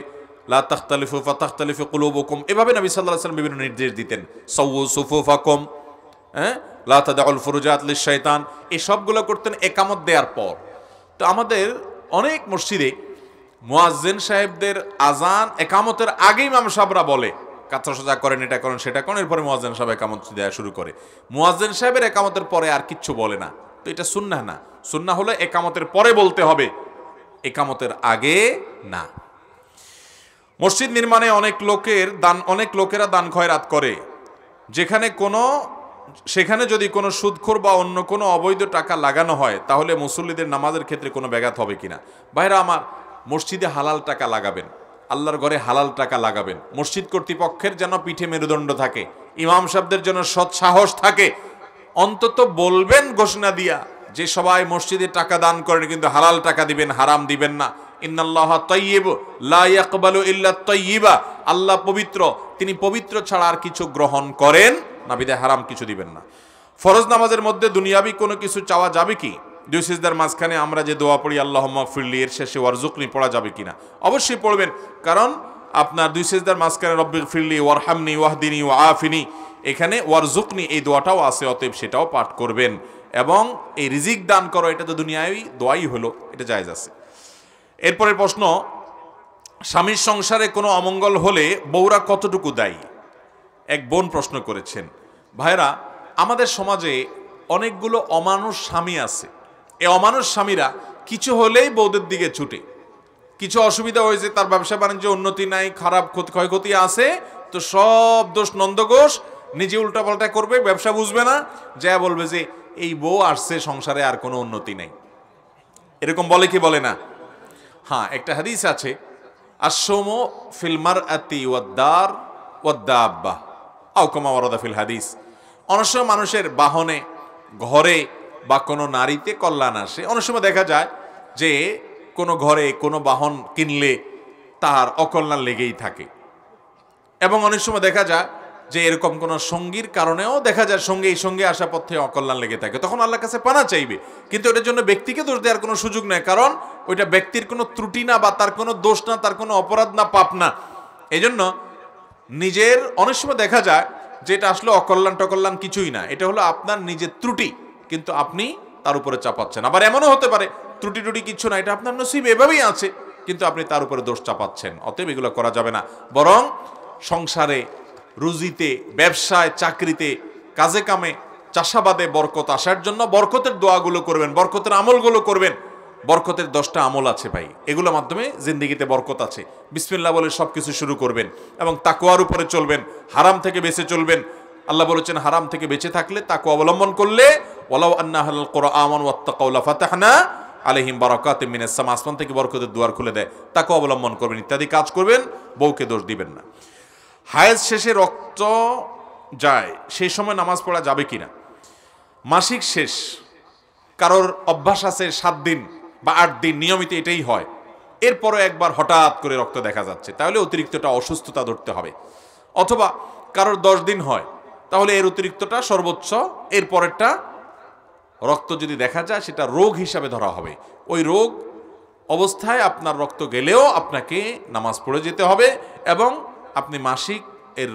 লা তাখতালিফু ফাতাখতালিফু কুলুবুকুম, এভাবে নবী সাল্লাল্লাহু আলাইহি ওয়াসাল্লাম বিভিন্ন নির্দেশ দিতেন। সাওয়ু সুফুফাকুম, লা তাদউল ফুরুজাত লিশ-শাইতান, এই সবগুলো করতেন একামত দেওয়ার পর। তো আমাদের অনেক মসজিদে মুয়াজ্জিন সাহেবদের আজান একামতের আগেই ইমাম সাহেবরা বলে কাতার সোজা করেন, এটা করেন, সেটা করেন, এরপরে মুয়াজ্জিন সাহেব একামত দেওয়া শুরু করে। মুয়াজ্জিন সাহেবের একামতের পরে আর কিচ্ছু বলে না। তো এটা সুন্নাহ না। সুন্নাহ হলো একামতের পরে বলতে হবে, একামতের আগে না। মসজিদ নির্মাণে অনেক লোকেরা দান খয়রাত করে, সেখানে যদি কোনো সুদখোর বা অন্য কোনো অবৈধ টাকা লাগানো হয় তাহলে মুসল্লিদের নামাজের ক্ষেত্রে কোনো ব্যাঘাত হবে কিনা? ভাইরা আমার, মসজিদে হালাল টাকা লাগাবেন, আল্লাহর ঘরে হালাল টাকা লাগাবেন। মসজিদ কর্তৃপক্ষের যেন পিঠে মেরুদণ্ড থাকে, ইমাম সাহেবদের যেন সৎ সাহস থাকে, অন্তত বলবেন ঘোষণা দিয়া যে সবাই মসজিদে টাকা দান করেন কিন্তু হালাল টাকা দিবেন, হারাম দিবেন না। ইন্নাল্লাহা তাইয়্যিব লা ইয়াকবালু ইল্লা তাইয়্যিবা, আল্লাহ পবিত্র, তিনি পবিত্র ছাড়া আর কিছু গ্রহণ করেন না, বিধায় হারাম কিছু দিবেন না। ফরজ নামাজের মধ্যে দুনিয়াবি কোনো কিছু চাওয়া যাবে কি? 2 সিজদার মাঝখানে আমরা যে দোয়া পড়ি আল্লাহুম্মা ফিরলি, এর শেষে ওয়ারজুকনি পড়া যাবে কিনা? অবশ্যই পড়বেন, কারণ আপনার 2 সিজদার মাঝখানে রব্বিগ ফিরলি ওয়ারহামনি ওয়াহদিনি ওয়াআফিনি, এখানে ওয়ারজুকনি এই দোয়াটাও আছে, অতএব সেটাও পাঠ করবেন। এবং এই রিজিক দান করো, এটা তো দুনিয়াবি দোয়াই হলো, এটা জায়েজ আছে। এরপরের প্রশ্ন, স্বামীর সংসারে কোনো অমঙ্গল হলে বউরা কতটুকু দায়ী? এক বোন প্রশ্ন করেছেন। ভাইরা, আমাদের সমাজে অনেকগুলো অমানুষ স্বামী আছে। এই অমানুষ স্বামীরা কিছু হলেই বউদের দিকে ছুটে, কিছু অসুবিধা হয়েছে, তার ব্যবসা বাণিজ্য উন্নতি নাই, খারাপ ক্ষয়ক্ষতি আছে, তো সব দোষ নন্দঘোষ, নিজে উল্টাপাল্টা করবে, ব্যবসা বুঝবে না, যা বলবে যে এই বউ আসছে সংসারে আর কোনো উন্নতি নেই। এরকম বলে কি বলে না? হ্যাঁ, একটা হাদিস আছে, আস-সাওমু ফিল মারআতি ওয়াদ-দার ওয়াদ-দাব্বা আও কামা ওয়ারাদা ফিল হাদিস। অনেক সময় মানুষের বাহনে, ঘরে বা কোনো নারীতে কল্যাণ আসে। অনেক সময় দেখা যায় যে কোনো ঘরে কোনো বাহন কিনলে তার অকল্যাণ লেগেই থাকে। এবং অনেক সময় দেখা যায় যে এরকম কোন সঙ্গীর কারণেও দেখা যায় সঙ্গে এই সঙ্গে আসা পথে অকল্যাণ লেগে থাকে, তখন আল্লাহর কাছে পানা চাইবে। কিন্তু এটার জন্য ব্যক্তিকে দোষ দেওয়ার কোনো সুযোগ নেই, কারণ ওইটা ব্যক্তির কোনো ত্রুটি না, বা তার কোনো দোষ না, তার কোনো অপরাধ না, পাপ না। এই জন্য নিজের অনেক সময় দেখা যায় যে এটা আসলে অকল্যাণ টকল্যাণ কিছুই না, এটা হলো আপনার নিজের ত্রুটি, কিন্তু আপনি তার উপরে চাপাচ্ছেন। আবার এমনও হতে পারে ত্রুটি টুটি কিছু না, এটা আপনার নসিব এভাবেই আছে, কিন্তু আপনি তার উপরে দোষ চাপাচ্ছেন। অতএব এগুলো করা যাবে না। বরং সংসারে, রুজিতে, ব্যবসায়, চাকরিতে, কাজে কামে, চাষাবাদে বরকত আসার জন্য বরকতের দোয়াগুলো করবেন, বরকতের আমলগুলো করবেন। বরকতের 10টা আমল আছে ভাই, এগুলোর মাধ্যমে জিন্দেগিতে বরকত আছে। বিসমিল্লাহ বলে সবকিছু শুরু করবেন এবং তাকওয়ার উপরে চলবেন, হারাম থেকে বেঁচে চলবেন। আল্লাহ বলেছেন হারাম থেকে বেঁচে থাকলে, তাকওয়া অবলম্বন করলে, ওয়ালাউ আন্না আহলাল কুরআন আমানু ওয়াত্তাকাউ লাফাতাহনা আলাইহিম বারাকাতিম মিনাস সামা, আসমান থেকে বরকতের দুয়ার খুলে দেয়। তাকওয়া অবলম্বন করবেন, ইত্যাদি কাজ করবেন। বউকে দোষ দিবেন না। হায়েজ শেষে রক্ত যায়, সেই সময় নামাজ পড়া যাবে কিনা? মাসিক শেষ কারোর অভ্যাস আছে 7 দিন বা 8 দিন নিয়মিত এটাই হয়, এরপরও একবার হঠাৎ করে রক্ত দেখা যাচ্ছে, তাহলে অতিরিক্তটা অসুস্থতা ধরতে হবে। অথবা কারোর 10 দিন হয়, তাহলে এর অতিরিক্তটা সর্বোচ্চ, এর পরেরটা রক্ত যদি দেখা যায় সেটা রোগ হিসাবে ধরা হবে। ওই রোগ অবস্থায় আপনার রক্ত গেলেও আপনাকে নামাজ পড়ে যেতে হবে, এবং আপনি মাসিক এর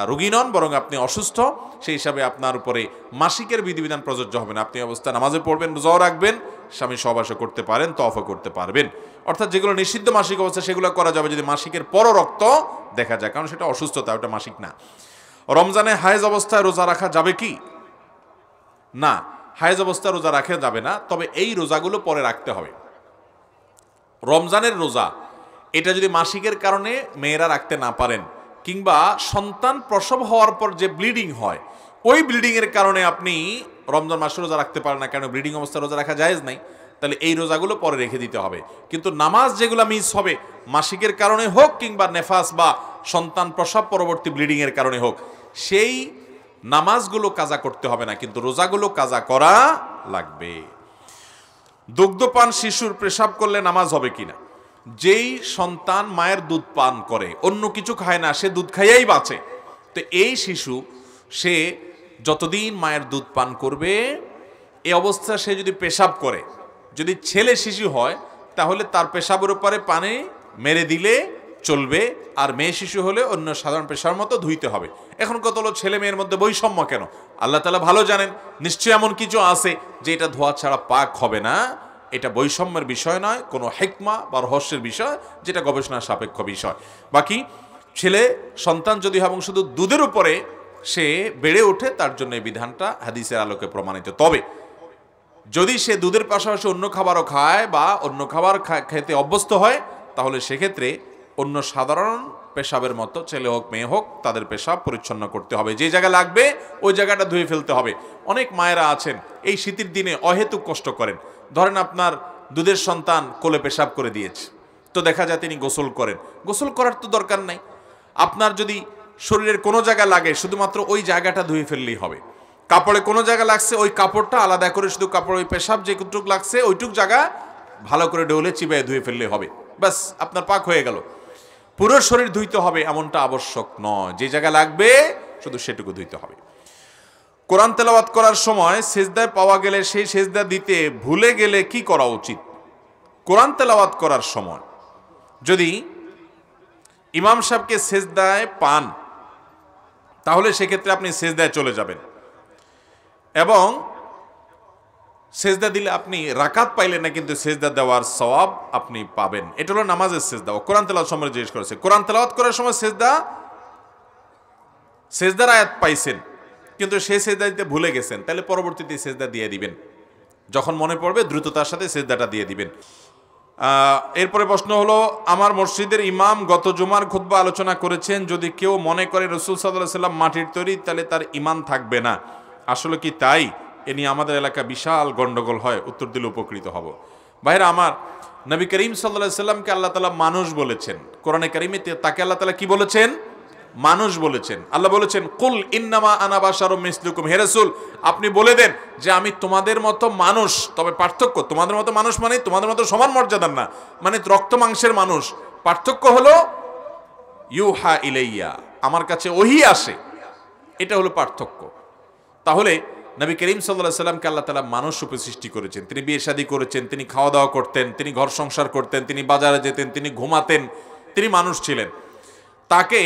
রোগী নন, বরং আপনি অসুস্থ, সেই হিসাবে আপনার উপরে মাসিকের বিধিবিধান প্রযোজ্য হবে না। আপনি অবস্থা নামাজে পড়বেন, রোজাও রাখবেন, স্বামী সহবাসও করতে পারেন, তওয়াফও করতে পারবেন। অর্থাৎ যেগুলো নিষিদ্ধ মাসিক অবস্থা সেগুলো করা যাবে যদি মাসিকের পরও রক্ত দেখা যায়, কারণ সেটা অসুস্থতা, ওটা মাসিক না। রমজানে হায়েজ অবস্থায় রোজা রাখা যাবে কি? না, হায়েজ অবস্থায় রোজা রাখা যাবে না, তবে এই রোজাগুলো পরে রাখতে হবে। রমজানের রোজা এটা যদি মাসিকের কারণে মেয়েরা রাখতে না পারেন, কিংবা সন্তান প্রসব হওয়ার পর যে ব্লিডিং হয়, ওই ব্লিডিংয়ের কারণে আপনি রমজান মাসে রোজা রাখতে পারেন না, কারণ ব্লিডিং অবস্থায় রোজা রাখা জায়েজ নাই, তাহলে এই রোজাগুলো পরে রেখে দিতে হবে। কিন্তু নামাজ যেগুলো মিস হবে, মাসিকের কারণে হোক কিংবা নেফাস বা সন্তান প্রসব পরবর্তী ব্লিডিংয়ের কারণে হোক, সেই নামাজগুলো কাজা করতে হবে না, কিন্তু রোজাগুলো কাজা করা লাগবে। দুগ্ধপান শিশুর পেশাব করলে নামাজ হবে কিনা? যেই সন্তান মায়ের দুধ পান করে, অন্য কিছু খায় না, সে দুধ খাইয়াই বাঁচে, তো এই শিশু সে যতদিন মায়ের দুধ পান করবে, এই অবস্থা সে যদি পেশাব করে, যদি ছেলে শিশু হয় তাহলে তার পেশাবের উপরে পানি মেরে দিলে চলবে, আর মেয়ে শিশু হলে অন্য সাধারণ পেশার মতো ধুইতে হবে। এখন কত হলো ছেলে মেয়ের মধ্যে বৈষম্য কেন? আল্লাহ তাআলা ভালো জানেন, নিশ্চয়ই এমন কিছু আছে যে এটা ধোয়া ছাড়া পাক হবে না। এটা বৈষম্যের বিষয় নয়, কোনো হিকমা বা রহস্যের বিষয়, যেটা গবেষণা সাপেক্ষ বিষয়। বাকি ছেলে সন্তান যদি হয় এবং শুধু দুধের উপরে সে বেড়ে ওঠে, তার জন্য এই বিধানটা হাদিসের আলোকে প্রমাণিত। তবে যদি সে দুধের পাশাপাশি অন্য খাবারও খায় বা অন্য খাবার খেতে অভ্যস্ত হয়, তাহলে সেক্ষেত্রে অন্য সাধারণ পেশাবের মতো ছেলে হোক মেয়ে হোক তাদের পেশাব পরিচ্ছন্ন করতে হবে। যে জায়গা লাগবে ওই জায়গাটা ধুয়ে ফেলতে হবে। অনেক মায়েরা আছেন এই শীতের দিনে অহেতুক কষ্ট করেন। ধরেন আপনার দুধের সন্তান কোলে পেশাব করে দিয়েছে, তো দেখা যায় তিনি গোসল করেন। গোসল করার তো দরকার নাই, আপনার যদি শরীরের কোনো জায়গা লাগে শুধুমাত্র ওই জায়গাটা ধুয়ে ফেললেই হবে। কাপড়ে কোনো জায়গা লাগছে, ওই কাপড়টা আলাদা করে শুধু কাপড়, ওই পেশাব যেটুক লাগছে ওইটুক জায়গা ভালো করে ডোলে চিবায় ধুয়ে ফেললেই হবে, ব্যাস আপনার পাক হয়ে গেল। পুরো শরীর ধুইতে হবে এমনটা আবশ্যক নয়, যে জায়গা লাগবে শুধু সেটুকু ধুইতে হবে। কোরআন তেলাওয়াত করার সময় সেজদায় পাওয়া গেলে সেই সেজদা দিতে ভুলে গেলে কি করা উচিত? কোরআন তেলাওয়াত করার সময় যদি ইমাম সাহেবকে সেজদায় পান, তাহলে সেক্ষেত্রে আপনি সেজদায় চলে যাবেন, এবং সেজদা দিলে আপনি রাকাত পাইলেন না, কিন্তু সেজদা দেওয়ার সওয়াব আপনি পাবেন। এটা হলো নামাজের সেজদা। কোরআন তেলাওয়াত সময় জিজ্ঞেস করেছে, কোরআন তেলাওয়াত করার সময় সেজদার আয়াত পাইছেন, কিন্তু সেই সেজদা দিতে ভুলে গেছেন, তাহলে পরবর্তীতে সেজদা দিয়ে দিবেন। যখন মনে পড়বে দ্রুততার সাথে সেজদাটা দিয়ে দিবেন। এরপরে প্রশ্ন হলো, আমার মসজিদের ইমাম গত জুমার খুতবা আলোচনা করেছেন, যদি কেউ মনে করে রাসূল সাল্লাল্লাহু আলাইহি ওয়াসাল্লাম মাটির তৈরি, তাহলে তার ঈমান থাকবে না, আসলে কি তাই? এ নিয়ে আমাদের এলাকা বিশাল গন্ডগোল হয়, উত্তর দিলে উপকৃত হব। ভাইরা আমার, নবী করিম সাল্লাল্লাহু আলাইহি ওয়াসাল্লামকে আল্লাহ তাআলা মানুষ বলেছেন। কোরআনে কারিমে তাকে আল্লাহ তাআলা কি বলেছেন? মানুষ বলেছেন। আল্লাহ বলেছেন, কুল ইন্নামা আনা বাশারুম মিসলুকুম, হে রাসূল আপনি বলে দেন যে আমি তোমাদের মতো মানুষ, তবে পার্থক্য, তোমাদের মতো মানুষ মানে তোমাদের মতো সমান মর্যাদার না, মানে রক্ত মাংসের মানুষ। পার্থক্য হলো ইউহা ইলাইয়া, আমার কাছে ওহী আসে, এটা হলো পার্থক্য। তাহলে নবী করিম সাল্লাল্লাহু আলাইহি সাল্লামকে আল্লাহ তাআলা মানুষ রূপে সৃষ্টি করেছেন, তিনি বিয়ে শাদী করেছেন, তিনি খাওয়া দাওয়া করতেন, তিনি ঘর সংসার করতেন, তিনি বাজারে যেতেন, তিনি ঘুমাতেন, তিনি মানুষ ছিলেন। তাকে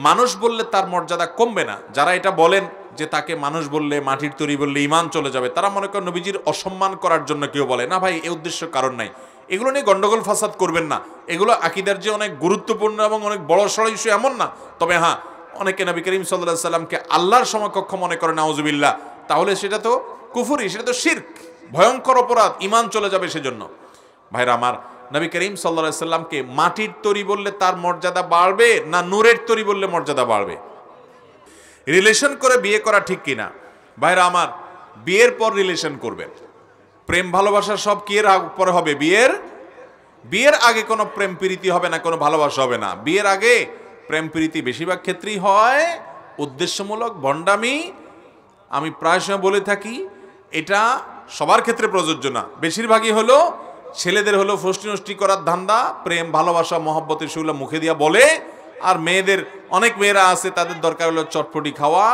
মানুষ বললে তার মর্যাদা কমবে না। যারা এটা বলেন যে তাকে মানুষ বললে, মাটির তৈরি বললে ঈমান চলে যাবে, তারা মনে করেন নবীজির অসম্মান করার জন্য কেউ বলে না। ভাই, এই উদ্দেশ্য কারণ নাই। এগুলো নিয়ে গন্ডগোল ফাসাদ করবেন না। এগুলো আকীদার যে অনেক গুরুত্বপূর্ণ এবং অনেক বড় সড় ইস্যু এমন না। তবে হ্যাঁ, অনেকে নবী করিম সাল্লাল্লাহু আলাইহি সাল্লামকে আল্লাহর সমকক্ষ মনে করে, নাউজুবিল্লাহ। তাহলে সেটা তো কুফরি, সেটা তো শিরক, ভয়ঙ্কর অপরাধ, ঈমান চলে যাবে সেজন্য। ভাইরা আমার, নবী করিম সাল্লাল্লাহু আলাইহি সাল্লামকে মাটির তৈরি বললে তার মর্যাদা বাড়বে না নূরের তৈরি বললে মর্যাদা বাড়বে? রিলেশন করে বিয়ে করা ঠিক কিনা? ভাইরা আমার, বিয়ের পর রিলেশন করবেন। প্রেম ভালোবাসা সব কি এর পরে হবে? বিয়ের আগে কোনো প্রেম প্রীতি হবে না, কোনো ভালোবাসা হবে না। বিয়ের আগে প্রেম প্রীতি বেশিরভাগ ক্ষেত্রেই হয় উদ্দেশ্যমূলক ভণ্ডামি। আমি প্রায় সময় বলে থাকি, এটা সবার ক্ষেত্রে প্রযোজ্য না, বেশিরভাগই হলো ছেলেদের হলো ফষ্টি নষ্টি করার ধান্দা, প্রেম ভালোবাসা মহব্বতের সেগুলো মুখে দিয়া বলে। আর মেয়েদের, অনেক মেয়েরা আছে, তাদের দরকার হলো চটপটি খাওয়া,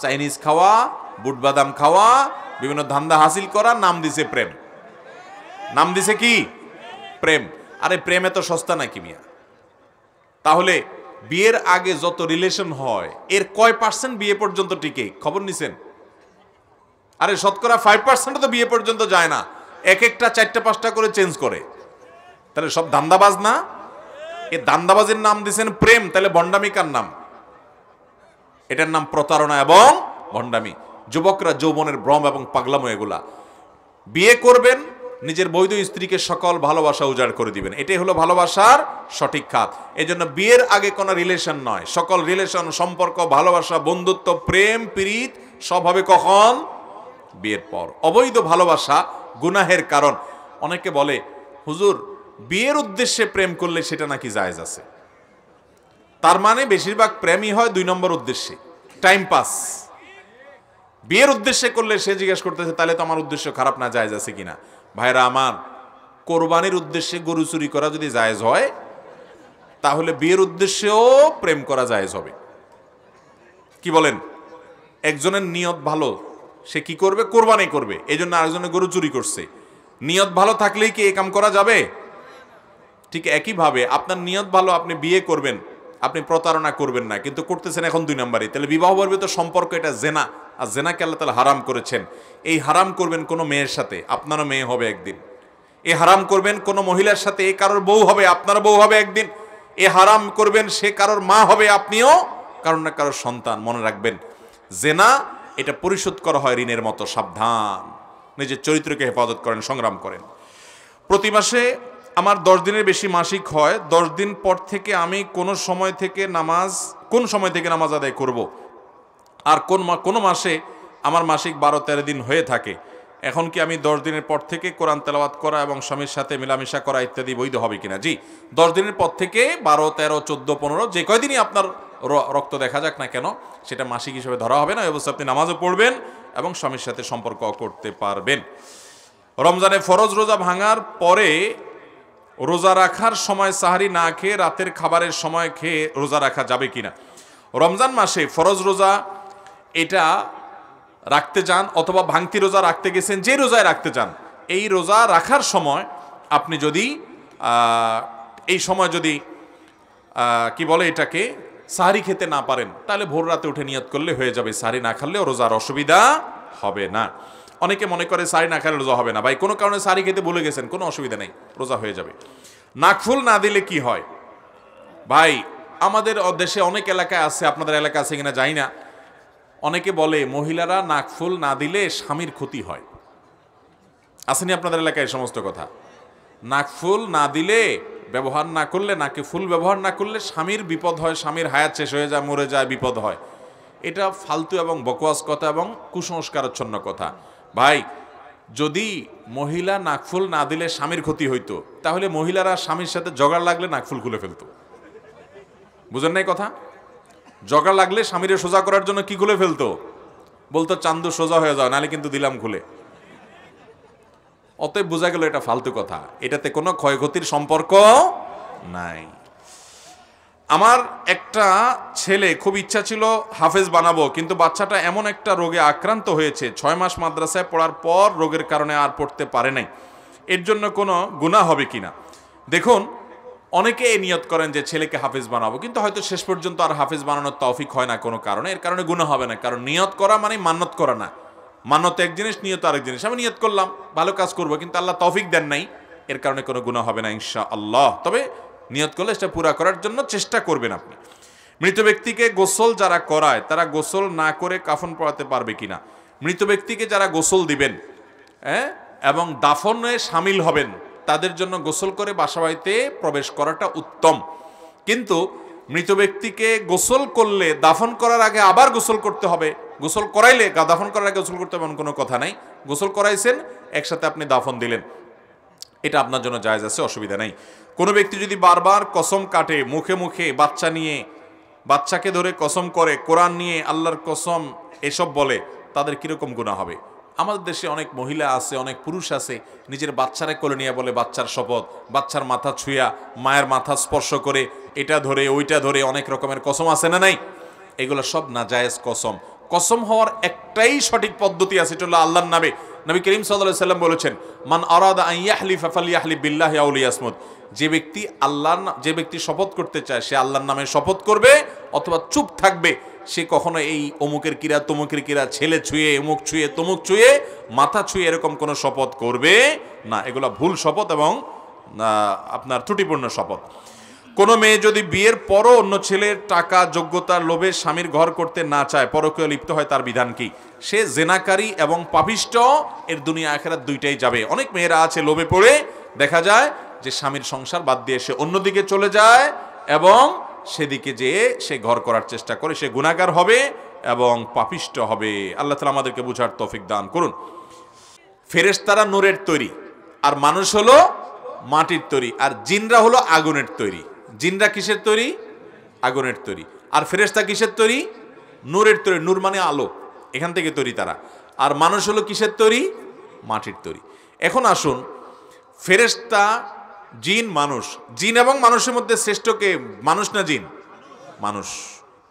চাইনিজ খাওয়া, বুট বাদাম খাওয়া, বিভিন্ন ধান্দা হাসিল করা, নাম দিছে প্রেম। নাম দিছে কি? প্রেম। আরে প্রেম এত সস্তা নাকি মিয়া? তাহলে বিয়ের আগে যত রিলেশন হয় এর কয় পার্সেন্ট বিয়ে পর্যন্ত টিকে? খবর নিছেন? আরে শতকরা 5% তো বিয়ে পর্যন্ত যায় না, এক একটা 4টা-5টা করে চেঞ্জ করে। তাহলে সব ধান্দাবাজ না? এই ধান্দাবাজের নাম দিছেন প্রেম, তাহলে ভণ্ডামি কার নাম? এটার নাম প্রতারণা এবং ভণ্ডামি। যুবকরা যৌবনের ভ্রম এবং পাগলামো এগুলা। বিয়ে করবেন, নিজের বৈধ স্ত্রীকে সকল ভালোবাসা উজাড় করে দিবেন, এটাই হলো ভালোবাসার সঠিক খাত। এই জন্য বিয়ের আগে কোনো রিলেশন নয়, সকল রিলেশন, সম্পর্ক, ভালোবাসা, বন্ধুত্ব, প্রেম প্রীত সব হবে কখন? বিয়ের পর। অবৈধ ভালোবাসা গুনাহের কারণ। অনেকে বলে, হুজুর বিয়ের উদ্দেশ্যে প্রেম করলে সেটা নাকি জায়েজ আছে। তার মানে বেশিরভাগ প্রেমই হয় 2 নম্বর উদ্দেশ্যে, টাইম পাস। বিয়ের উদ্দেশ্যে করলে সে জিজ্ঞেস করতেছে, তাহলে তো আমার উদ্দেশ্য খারাপ না, জায়েজ আছে কিনা? ভাইরা আমার, কোরবানির উদ্দেশ্যে গরু চুরি করা যদি জায়েজ হয়, তাহলে বিয়ের উদ্দেশ্যেও প্রেম করা জায়েজ হবে। কি বলেন? একজনের নিয়ত ভালো, সে কি করবে? কোরবানি করবে, এই জন্য আরেকজনের গরু চুরি করছে। নিয়ত ভালো থাকলেই কি এই কাম করা যাবে? ঠিক একইভাবে আপনার নিয়ত ভালো, আপনি বিয়ে করবেন, আপনি প্রতারণা করবেন না, কিন্তু করতেছেন এখন 2 নম্বরই, তাহলে বিবাহ বর্বিত সম্পর্ক, এটা জেনা। আর জেনাকে আল্লাহ তাআলা হারাম করেছেন। এই হারাম করবেন কোনো মেয়ের সাথে, আপনারও মেয়ে হবে একদিন। এই হারাম করবেন কোনো মহিলার সাথে, এ কারোর বউ হবে, আপনারও বউ হবে একদিন। এ হারাম করবেন, সে কারোর মা হবে, আপনিও কারোর না কারোর সন্তান। মনে রাখবেন, জেনা এটা পরিশোধ করা হয় ঋণের মতো। সাবধান, নিজের চরিত্রকে হেফাজত করেন, সংগ্রাম করেন। প্রতি মাসে আমার 10 দিনের বেশি মাসিক হয়। 10 দিন পর থেকে আমি কোন সময় থেকে নামাজ আদায় করব? আর কোন মাসে আমার মাসিক 12-13 দিন হয়ে থাকে। এখন কি আমি 10 দিনের পর থেকে কোরআন তেলাওয়াত করা এবং স্বামীর সাথে মেলামেশা করা ইত্যাদি বৈধ হবে কিনা? জি, 10 দিনের পর থেকে 12, 13, 14, 15 যে কয়দিনই আপনার রক্ত দেখা যাক না কেন, সেটা মাসিক হিসেবে ধরা হবে না। এই অবস্থায় আপনি নামাজও পড়বেন এবং স্বামীর সাথে সম্পর্ক করতে পারবেন। রমজানে ফরজ রোজা ভাঙার পরে রোজা রাখার সময় সাহারি না খেয়ে রাতের খাবারের সময় খেয়ে রোজা রাখা যাবে কিনা? রমজান মাসে ফরজ রোজা এটা রাখতে চান, অথবা ভাঙতি রোজা রাখতে গেছেন, যে রোজায় রাখতে চান, এই রোজা রাখার সময় আপনি যদি এই সময় যদি কি বলে এটাকে, সাহারি খেতে না পারেন, তাহলে ভোর রাতে উঠে নিয়ত করলে হয়ে যাবে। সাহারি না খেলেও রোজার অসুবিধা হবে না। অনেকে মনে করে সাহারি না খেলে রোজা হবে না। ভাই, কোনো কারণে সাহারি খেতে ভুলে গেছেন, কোনো অসুবিধা নেই, রোজা হয়ে যাবে। নাকফুল না দিলে কি হয়? ভাই, আমাদের দেশে অনেক এলাকায় আছে, আপনাদের এলাকা আছে কিনা জানি না, অনেকে বলে মহিলারা নাকফুল না দিলে স্বামীর ক্ষতি হয়। আসেনি আপনাদের এলাকায় এই সমস্ত কথা? নাকফুল না দিলে, ব্যবহার না করলে, নাকে ফুল ব্যবহার না করলে স্বামীর বিপদ হয়, স্বামীর হায়াত শেষ হয়ে যায়, মরে যায়, বিপদ হয়। এটা ফালতু এবং বকওয়াস কথা এবং কুসংস্কারাচ্ছন্ন কথা। ভাই, যদি মহিলা নাকফুল না দিলে স্বামীর ক্ষতি হইতো, তাহলে মহিলারা স্বামীর সাথে জগাড় লাগলে নাকফুল খুলে ফেলতো। বুঝেন নাই কথা? জগাড় লাগলে স্বামীরে সোজা করার জন্য কি খুলে ফেলতো? বলতো চান্দু সোজা হয়ে যাও, নাহলে কিন্তু দিলাম খুলে। অতএব বোঝা গেল এটা ফালতু কথা, এটাতে কোনো ক্ষয়ক্ষতির সম্পর্ক নাই। আমার একটা ছেলে খুব ইচ্ছা ছিল হাফেজ বানাবো, কিন্তু বাচ্চাটা এমন একটা রোগে আক্রান্ত হয়েছে, 6 মাস মাদ্রাসায় পড়ার পর রোগের কারণে আর পড়তে পারে নাই। এর জন্য কোনো গুনাহ হবে কিনা? দেখুন, অনেকে এই নিয়ত করেন যে ছেলেকে হাফেজ বানাবো, কিন্তু হয়তো শেষ পর্যন্ত আর হাফেজ বানানোর তৌফিক হয় না কোনো কারণে। এর কারণে গুনাহ হবে না, কারণ নিয়ত করা মানে মান্যত করা না। মান্যত এক জিনিস, নিয়ত আরেক জিনিস। আমি নিয়ত করলাম ভালো কাজ করবো, কিন্তু আল্লাহ তৌফিক দেন নাই, এর কারণে কোনো গুনাহ হবে না ইনশাআল্লাহ। তবে নিয়ত করলে সেটা পুরা করার জন্য চেষ্টা করবেন আপনি। মৃত ব্যক্তিকে গোসল যারা করায় তারা গোসল না করে কাফন পরাতে পারবে কিনা? মৃত ব্যক্তিকে যারা গোসল দিবেন এবং দাফনে সামিল হবেন, তাদের জন্য গোসল করে বাসাবাড়িতে প্রবেশ করাটা উত্তম। কিন্তু মৃত ব্যক্তিকে গোসল করলে দাফন করার আগে আবার গোসল করতে হবে, গোসল করাইলে দাফন করার আগে গোসল করতে হবে এমন কোনো কথা নাই। গোসল করাইছেন, একসাথে আপনি দাফন দিলেন, এটা আপনার জন্য জায়েজ আছে, অসুবিধা নাই। কোনো ব্যক্তি যদি বারবার কসম কাটে, মুখে মুখে বাচ্চা নিয়ে, বাচ্চাকে ধরে কসম করে, কোরআন নিয়ে আল্লাহর কসম এসব বলে, তাদের কিরকম গুনাহ হবে? আমাদের দেশে অনেক মহিলা আছে, অনেক পুরুষ আছে, নিজের বাচ্চারে কোলে নিয়ে বলে বাচ্চার শপথ, বাচ্চার মাথা ছুঁয়া, মায়ের মাথা স্পর্শ করে, এটা ধরে ওইটা ধরে, অনেক রকমের কসম আছে না নাই? এগুলো সব নাজায়েজ কসম। কসম হওয়ার একটাই সঠিক পদ্ধতি আছে, এটা হলো আল্লাহর নামে। নবী করিম সাল্লাল্লাহু আলাইহি সাল্লাম বলেছেন, মান আরাদা আন ইয়াহলিফা ফালইয়াহলিফ বিল্লাহি আও লিয়াসমুত। যে ব্যক্তি শপথ করতে চায় সে আল্লাহর নামে শপথ করবে অথবা চুপ থাকবে। সে কখনো এই অমুকের কিরা তমুকের কিরা, ছেলে ছুঁয়ে, অমুক ছুঁয়ে, তমুক ছুঁয়ে, মাথা ছুঁয়ে এরকম কোনো শপথ করবে না। এগুলো ভুল শপথ এবং আপনার ত্রুটিপূর্ণ শপথ। কোনো মেয়ে যদি বিয়ের পরও অন্য ছেলের টাকা যোগ্যতার লোভে স্বামীর ঘর করতে না চায়, পরকীয়া লিপ্ত হয়, তার বিধান কি? সে জেনাকারী এবং পাপিষ্ট, এর দুনিয়া আখিরাত দুইটাই যাবে। অনেক মেয়েরা আছে লোভে পড়ে দেখা যায় যে স্বামীর সংসার বাদ দিয়ে সে অন্যদিকে চলে যায় এবং সেদিকে যেয়ে সে ঘর করার চেষ্টা করে, সে গুনাহগার হবে এবং পাপিষ্ট হবে। আল্লাহ তাআলা আমাদেরকে বুঝার তৌফিক দান করুন। ফেরেশতারা নূরের তৈরি, আর মানুষ হলো মাটির তৈরি, আর জিনরা হলো আগুনের তৈরি। জিনরা কিসের তৈরি? আগুনের তৈরি। আর ফেরেশতা কিসের তৈরি? নূরের তৈরি। নূর মানে আলো, এখান থেকে তৈরি তারা। আর মানুষ হলো কিসের তৈরি? মাটির তৈরি। এখন আসুন, ফেরেশতা, জিন, মানুষ। জিন এবং মানুষের মধ্যে শ্রেষ্ঠ কে? মানুষ না জিন? মানুষ।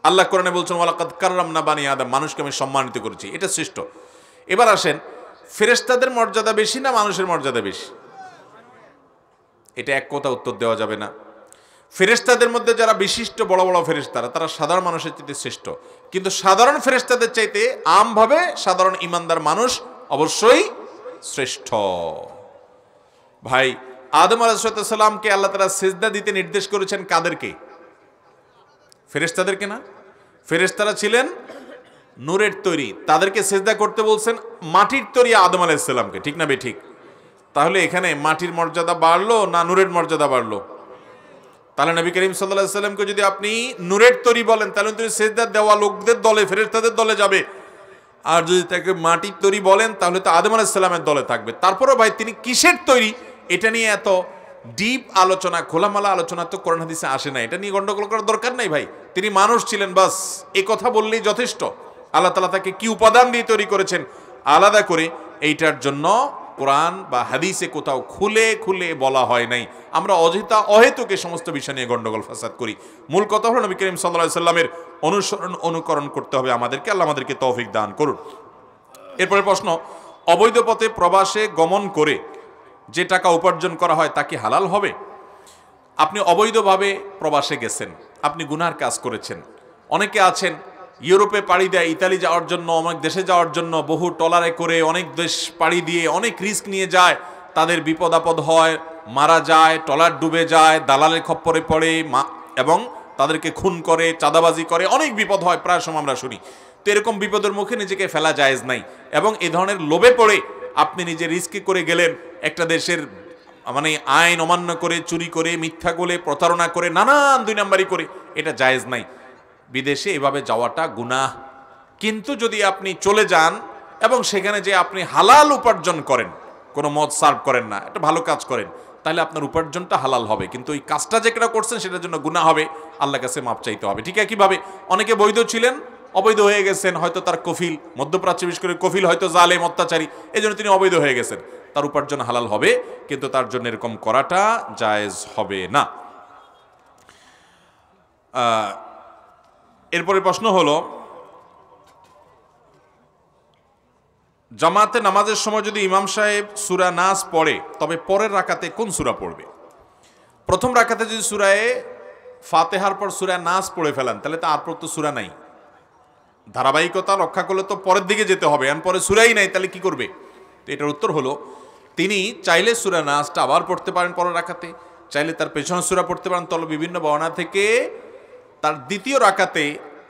আল্লাহ কোরআনে বলছেন, ওয়ালাকাদ কাররামনা বানি আদম, মানুষকে আমি সম্মানিত করেছি, এটা শ্রেষ্ঠ। এবার আসেন, ফেরেশতাদের মর্যাদা বেশি না মানুষের মর্যাদা বেশি? এটা এক কথা উত্তর দেওয়া যাবে না। ফেরেশতাদের মধ্যে যারা বিশিষ্ট বড় বড় ফেরেশতারা, তারা সাধারণ মানুষের চাইতে শ্রেষ্ঠ। কিন্তু সাধারণ ফেরেশতাদের চাইতে আমভাবে সাধারণ ইমানদার মানুষ অবশ্যই শ্রেষ্ঠ। ভাই, আদম আলাইহিস সালামকে আল্লাহ তাআলা সিজদা দিতে নির্দেশ করেছেন কাদেরকে? ফেরেশতাদেরকে না। ফেরেশতারা ছিলেন নূরের তৈরি, তাদেরকে সিজদা করতে বলছেন মাটির তৈরি আদম আলাইহিস সালামকে, ঠিক না বে ঠিক? তাহলে এখানে মাটির মর্যাদা বাড়লো না নূরের মর্যাদা বাড়লো? তাহলে নবী করিম সাল্লাল্লাহু আলাইহি সাল্লামকে যদি আপনি নূরের তৈরি বলেন, তাহলে তুমি সিজদা দেওয়া লোকদের দলে, ফেরেশতাদের দলে যাবে। আর যদি তাকে মাটির তৈরি বলেন, তাহলে তো আদম আলাইহিস সালামের দলে থাকবে। তারপরে ভাই, তিনি কিসের তৈরি এটা নিয়ে এত ডিপ আলোচনা, খোলামেলা আলোচনা তো কোরআন হাদিসে আসে না। এটা নিয়ে গন্ডগোল করার দরকার নাই ভাই। তিনি মানুষ ছিলেন, বাস এই কথা বললেই যথেষ্ট। আল্লাহ তাআলা তাকে কি উপাদান দিয়ে তৈরি করেছেন আলাদা করে, এইটার জন্য কোরআন বা হাদিসে কোথাও খুলে খুলে বলা হয় নাই। আমরা অহেতুক এই সমস্ত বিষয় নিয়ে গন্ডগোল ফাসাদ করি। মূল কথা হলো নবী করিম সাল্লাল্লাহু আলাইহি সাল্লামের অনুকরণ করতে হবে আমাদেরকে। আল্লাহ আমাদেরকে তৌফিক দান করুন। এরপরে প্রশ্ন, অবৈধ পথে প্রবাসে গমন করে যে টাকা উপার্জন করা হয় তা কি হালাল হবে? আপনি অবৈধভাবে প্রবাসে গেছেন, আপনি গুনাহর কাজ করেছেন। অনেকে আছেন ইউরোপে পাড়ি দেয় ইতালি যাওয়ার জন্য, অনেক দেশে যাওয়ার জন্য, বহু ট্রলারে করে অনেক দেশ পাড়ি দিয়ে অনেক রিস্ক নিয়ে যায়। তাদের বিপদ আপদ হয়, মারা যায়, ট্রলার ডুবে যায়, দালালের খপ্পরে পড়ে এবং তাদেরকে খুন করে, চাঁদাবাজি করে, অনেক বিপদ হয়, প্রায় সময় আমরা শুনি। তো এরকম বিপদের মুখে নিজেকে ফেলা জায়েজ নাই। এবং এই ধরনের লোভে পড়ে আপনি নিজে রিস্কি করে গেলেন একটা দেশের, মানে আইন অমান্য করে, চুরি করে, মিথ্যা বলে, প্রতারণা করে, নানান দুই নাম্বারি করে, এটা জায়েজ নাই। বিদেশে এভাবে যাওয়াটা গুনাহ। কিন্তু যদি আপনি চলে যান এবং সেখানে যে আপনি হালাল উপার্জন করেন, কোনো মদ সার্ভ করেন না, এটা ভালো কাজ করেন, তাহলে আপনার উপার্জনটা হালাল হবে। কিন্তু ওই কাজটা যেটা করছেন সেটার জন্য গুনাহ হবে, আল্লাহর কাছে মাপ চাইতে হবে। ঠিক একইভাবে অনেকে বৈধ ছিলেন, অবৈধ হয়ে গেছেন, হয়তো তার কফিল, মধ্যপ্রাচ্য বিশেষ করে কফিল হয়তো জালেম, অত্যাচারী, এই জন্য তিনি অবৈধ হয়ে গেছেন। তার উপার্জন হালাল হবে, কিন্তু তার জন্য এরকম করাটা জায়েজ হবে না। এরপরে প্রশ্ন হলো, জামাতে নামাজের সময় যদি ইমাম সাহেব সূরা নাস পড়ে তবে পরের রাকাতে কোন সূরা পড়বে? প্রথম রাকাতে যদি সূরায়ে ফাতিহার পর সূরা নাস পড়ে ফেলেন তাহলে তো আর পর তো সূরা নাই, ধারাবাহিকতা রক্ষা করলে তো পরের দিকে যেতে হবে, আর পরে সূরাই নাই, তাহলে কি করবে? তো এটার উত্তর হলো, তিনি চাইলে সূরা নাসটা আবার পড়তে পারেন পরের রাকাতে, চাইলে তার পেছনের সূরা পড়তে পারেন। তবে বিভিন্ন বর্ণনা থেকে তার দ্বিতীয় রাকাতে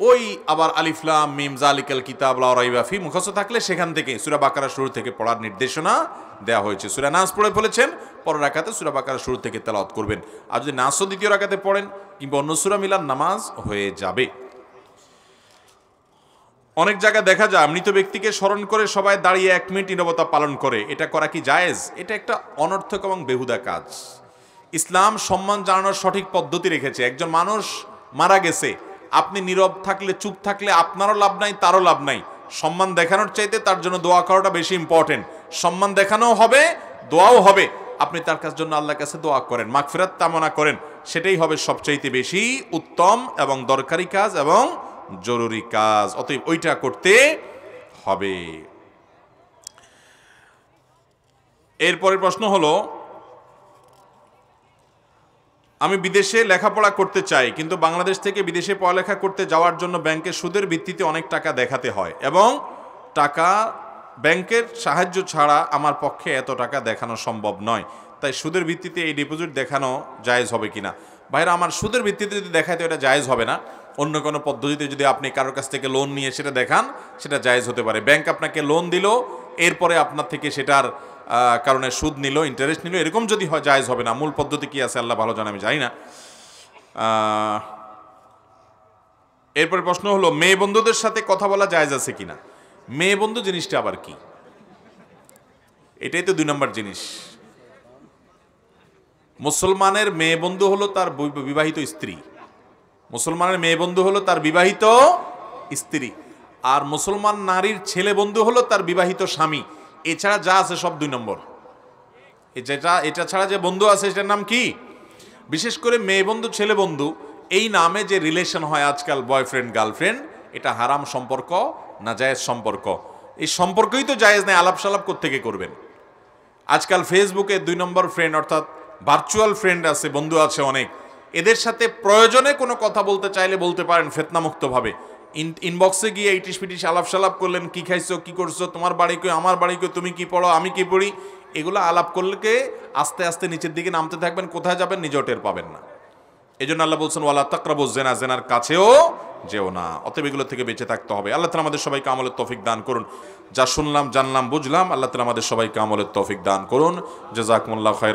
ওই আবার আলিফ লাম মিম যালিকাল কিতাব লা রাইবা ফি মুখস্থ থাকলে সেখান থেকে সূরা বাকারা শুরু থেকে পড়ার নির্দেশনা দেওয়া হয়েছে। সূরা নাস পড়ে ফেলেছেন, পরের রাকাতে সূরা বাকারা শুরু থেকে তেলাওয়াত করবেন। আর যদি নাসও দ্বিতীয় রাকাতে পড়েন কিংবা অন্য সূরা মিলান, নামাজ হয়ে যাবে। অনেক জায়গায় দেখা যায় মৃত ব্যক্তিকে স্মরণ করে সবাই দাঁড়িয়ে 1 মিনিট নীরবতা পালন করে, এটা করা কি জায়েজ? এটা একটা অনর্থক এবং বেহুদা কাজ। ইসলাম সম্মান জানানোর সঠিক পদ্ধতি রেখেছে। একজন মানুষ মারা গেছে, আপনি নীরব থাকলে, চুপ থাকলে আপনারও লাভ নাই, তারও লাভ নাই। সম্মান দেখানোর চাইতে তার জন্য দোয়া করাটা বেশি ইম্পর্টেন্ট। সম্মান দেখানোও হবে, দোয়াও হবে। আপনি তার কাছে জন্য আল্লাহর কাছে দোয়া করেন, মাগফিরাত কামনা করেন, সেটাই হবে সবচাইতে বেশি উত্তম এবং দরকারি কাজ এবং জরুরি কাজ। অতএব ওইটা করতে হবে। এরপরের প্রশ্ন হলো, আমি বিদেশে লেখাপড়া করতে চাই, কিন্তু বাংলাদেশ থেকে বিদেশে পড়ালেখা করতে যাওয়ার জন্য ব্যাংকের সুদের ভিত্তিতে অনেক টাকা দেখাতে হয় এবং টাকা ব্যাংকের সাহায্য ছাড়া আমার পক্ষে এত টাকা দেখানো সম্ভব নয়। তাই সুদের ভিত্তিতে এই ডিপোজিট দেখানো জায়েজ হবে কিনা? ভাইরা আমার, সুদের ভিত্তিতে যদি দেখায় তো এটা জায়েজ হবে না। অন্য কোনো পদ্ধতিতে যদি আপনি কারোর কাছ থেকে লোন নিয়ে সেটা দেখান, সেটা জায়েজ হতে পারে। ব্যাংক আপনাকে লোন দিল, এরপরে আপনার থেকে সেটার কারণে সুদ নিল, ইন্টারেস্ট নিল, এরকম যদি হয় জায়েজ হবে না। মূল পদ্ধতি কি আছে আল্লাহ ভালো জানে, আমি জানি না। এরপরে প্রশ্ন হলো, মেয়ে বন্ধুদের সাথে কথা বলা জায়েজ আছে কিনা? মেয়ে বন্ধু জিনিসটা আবার কি? এটাই তো 2 নম্বর জিনিস। মুসলমানের মেয়ে বন্ধু হলো তার বিবাহিত স্ত্রী, মুসলমানের মেয়ে বন্ধু হলো তার বিবাহিত স্ত্রী, আর মুসলমান নারীর ছেলে বন্ধু হলো তার বিবাহিত স্বামী। এছাড়া যা আছে সব 2 নম্বর। এটা ছাড়া যে বন্ধু আছে সেটার নাম কি? বিশেষ করে মেয়ে বন্ধু, ছেলে বন্ধু, এই নামে যে রিলেশন হয় আজকাল, বয়ফ্রেন্ড গার্লফ্রেন্ড, এটা হারাম সম্পর্ক, নাজায়েজ সম্পর্ক। এই সম্পর্কই তো জায়েজ নেই, আলাপ সালাপ কোত্থেকে করবেন? আজকাল ফেসবুকে 2 নম্বর ফ্রেন্ড অর্থাৎ ভার্চুয়াল ফ্রেন্ড আছে, বন্ধু আছে অনেক। এদের সাথে প্রয়োজনে কোনো কথা বলতে চাইলে বলতে পারেন ফেতনামুক্তভাবে। ইনবক্সে গিয়ে ইটিস পিটিস আলাপ সালাপ করলেন, কি খাইছো, কি করছো, তোমার বাড়ি কই, আমার বাড়ি কই, তুমি কি পড়ো, আমি কি পড়ি, এগুলো আলাপ করলে আস্তে আস্তে নিচের দিকে নামতে থাকবেন, কোথায় যাবেন নিজেও টের পাবেন না। এই জন্য আল্লাহ বলছেন, ওয়ালা তাকরাবুজ জিনা, জিনার কাছেও যেও না। অতএব এগুলো থেকে বেঁচে থাকতে হবে। আল্লাহ তাআলা আমাদের সবাইকে আমলের তৌফিক দান করুন। যা শুনলাম, জানলাম, বুঝলাম, আল্লাহ তাআলা আমাদের সবাইকে আমলের তৌফিক দান করুন। জাযাকুমুল্লাহু খায়রান।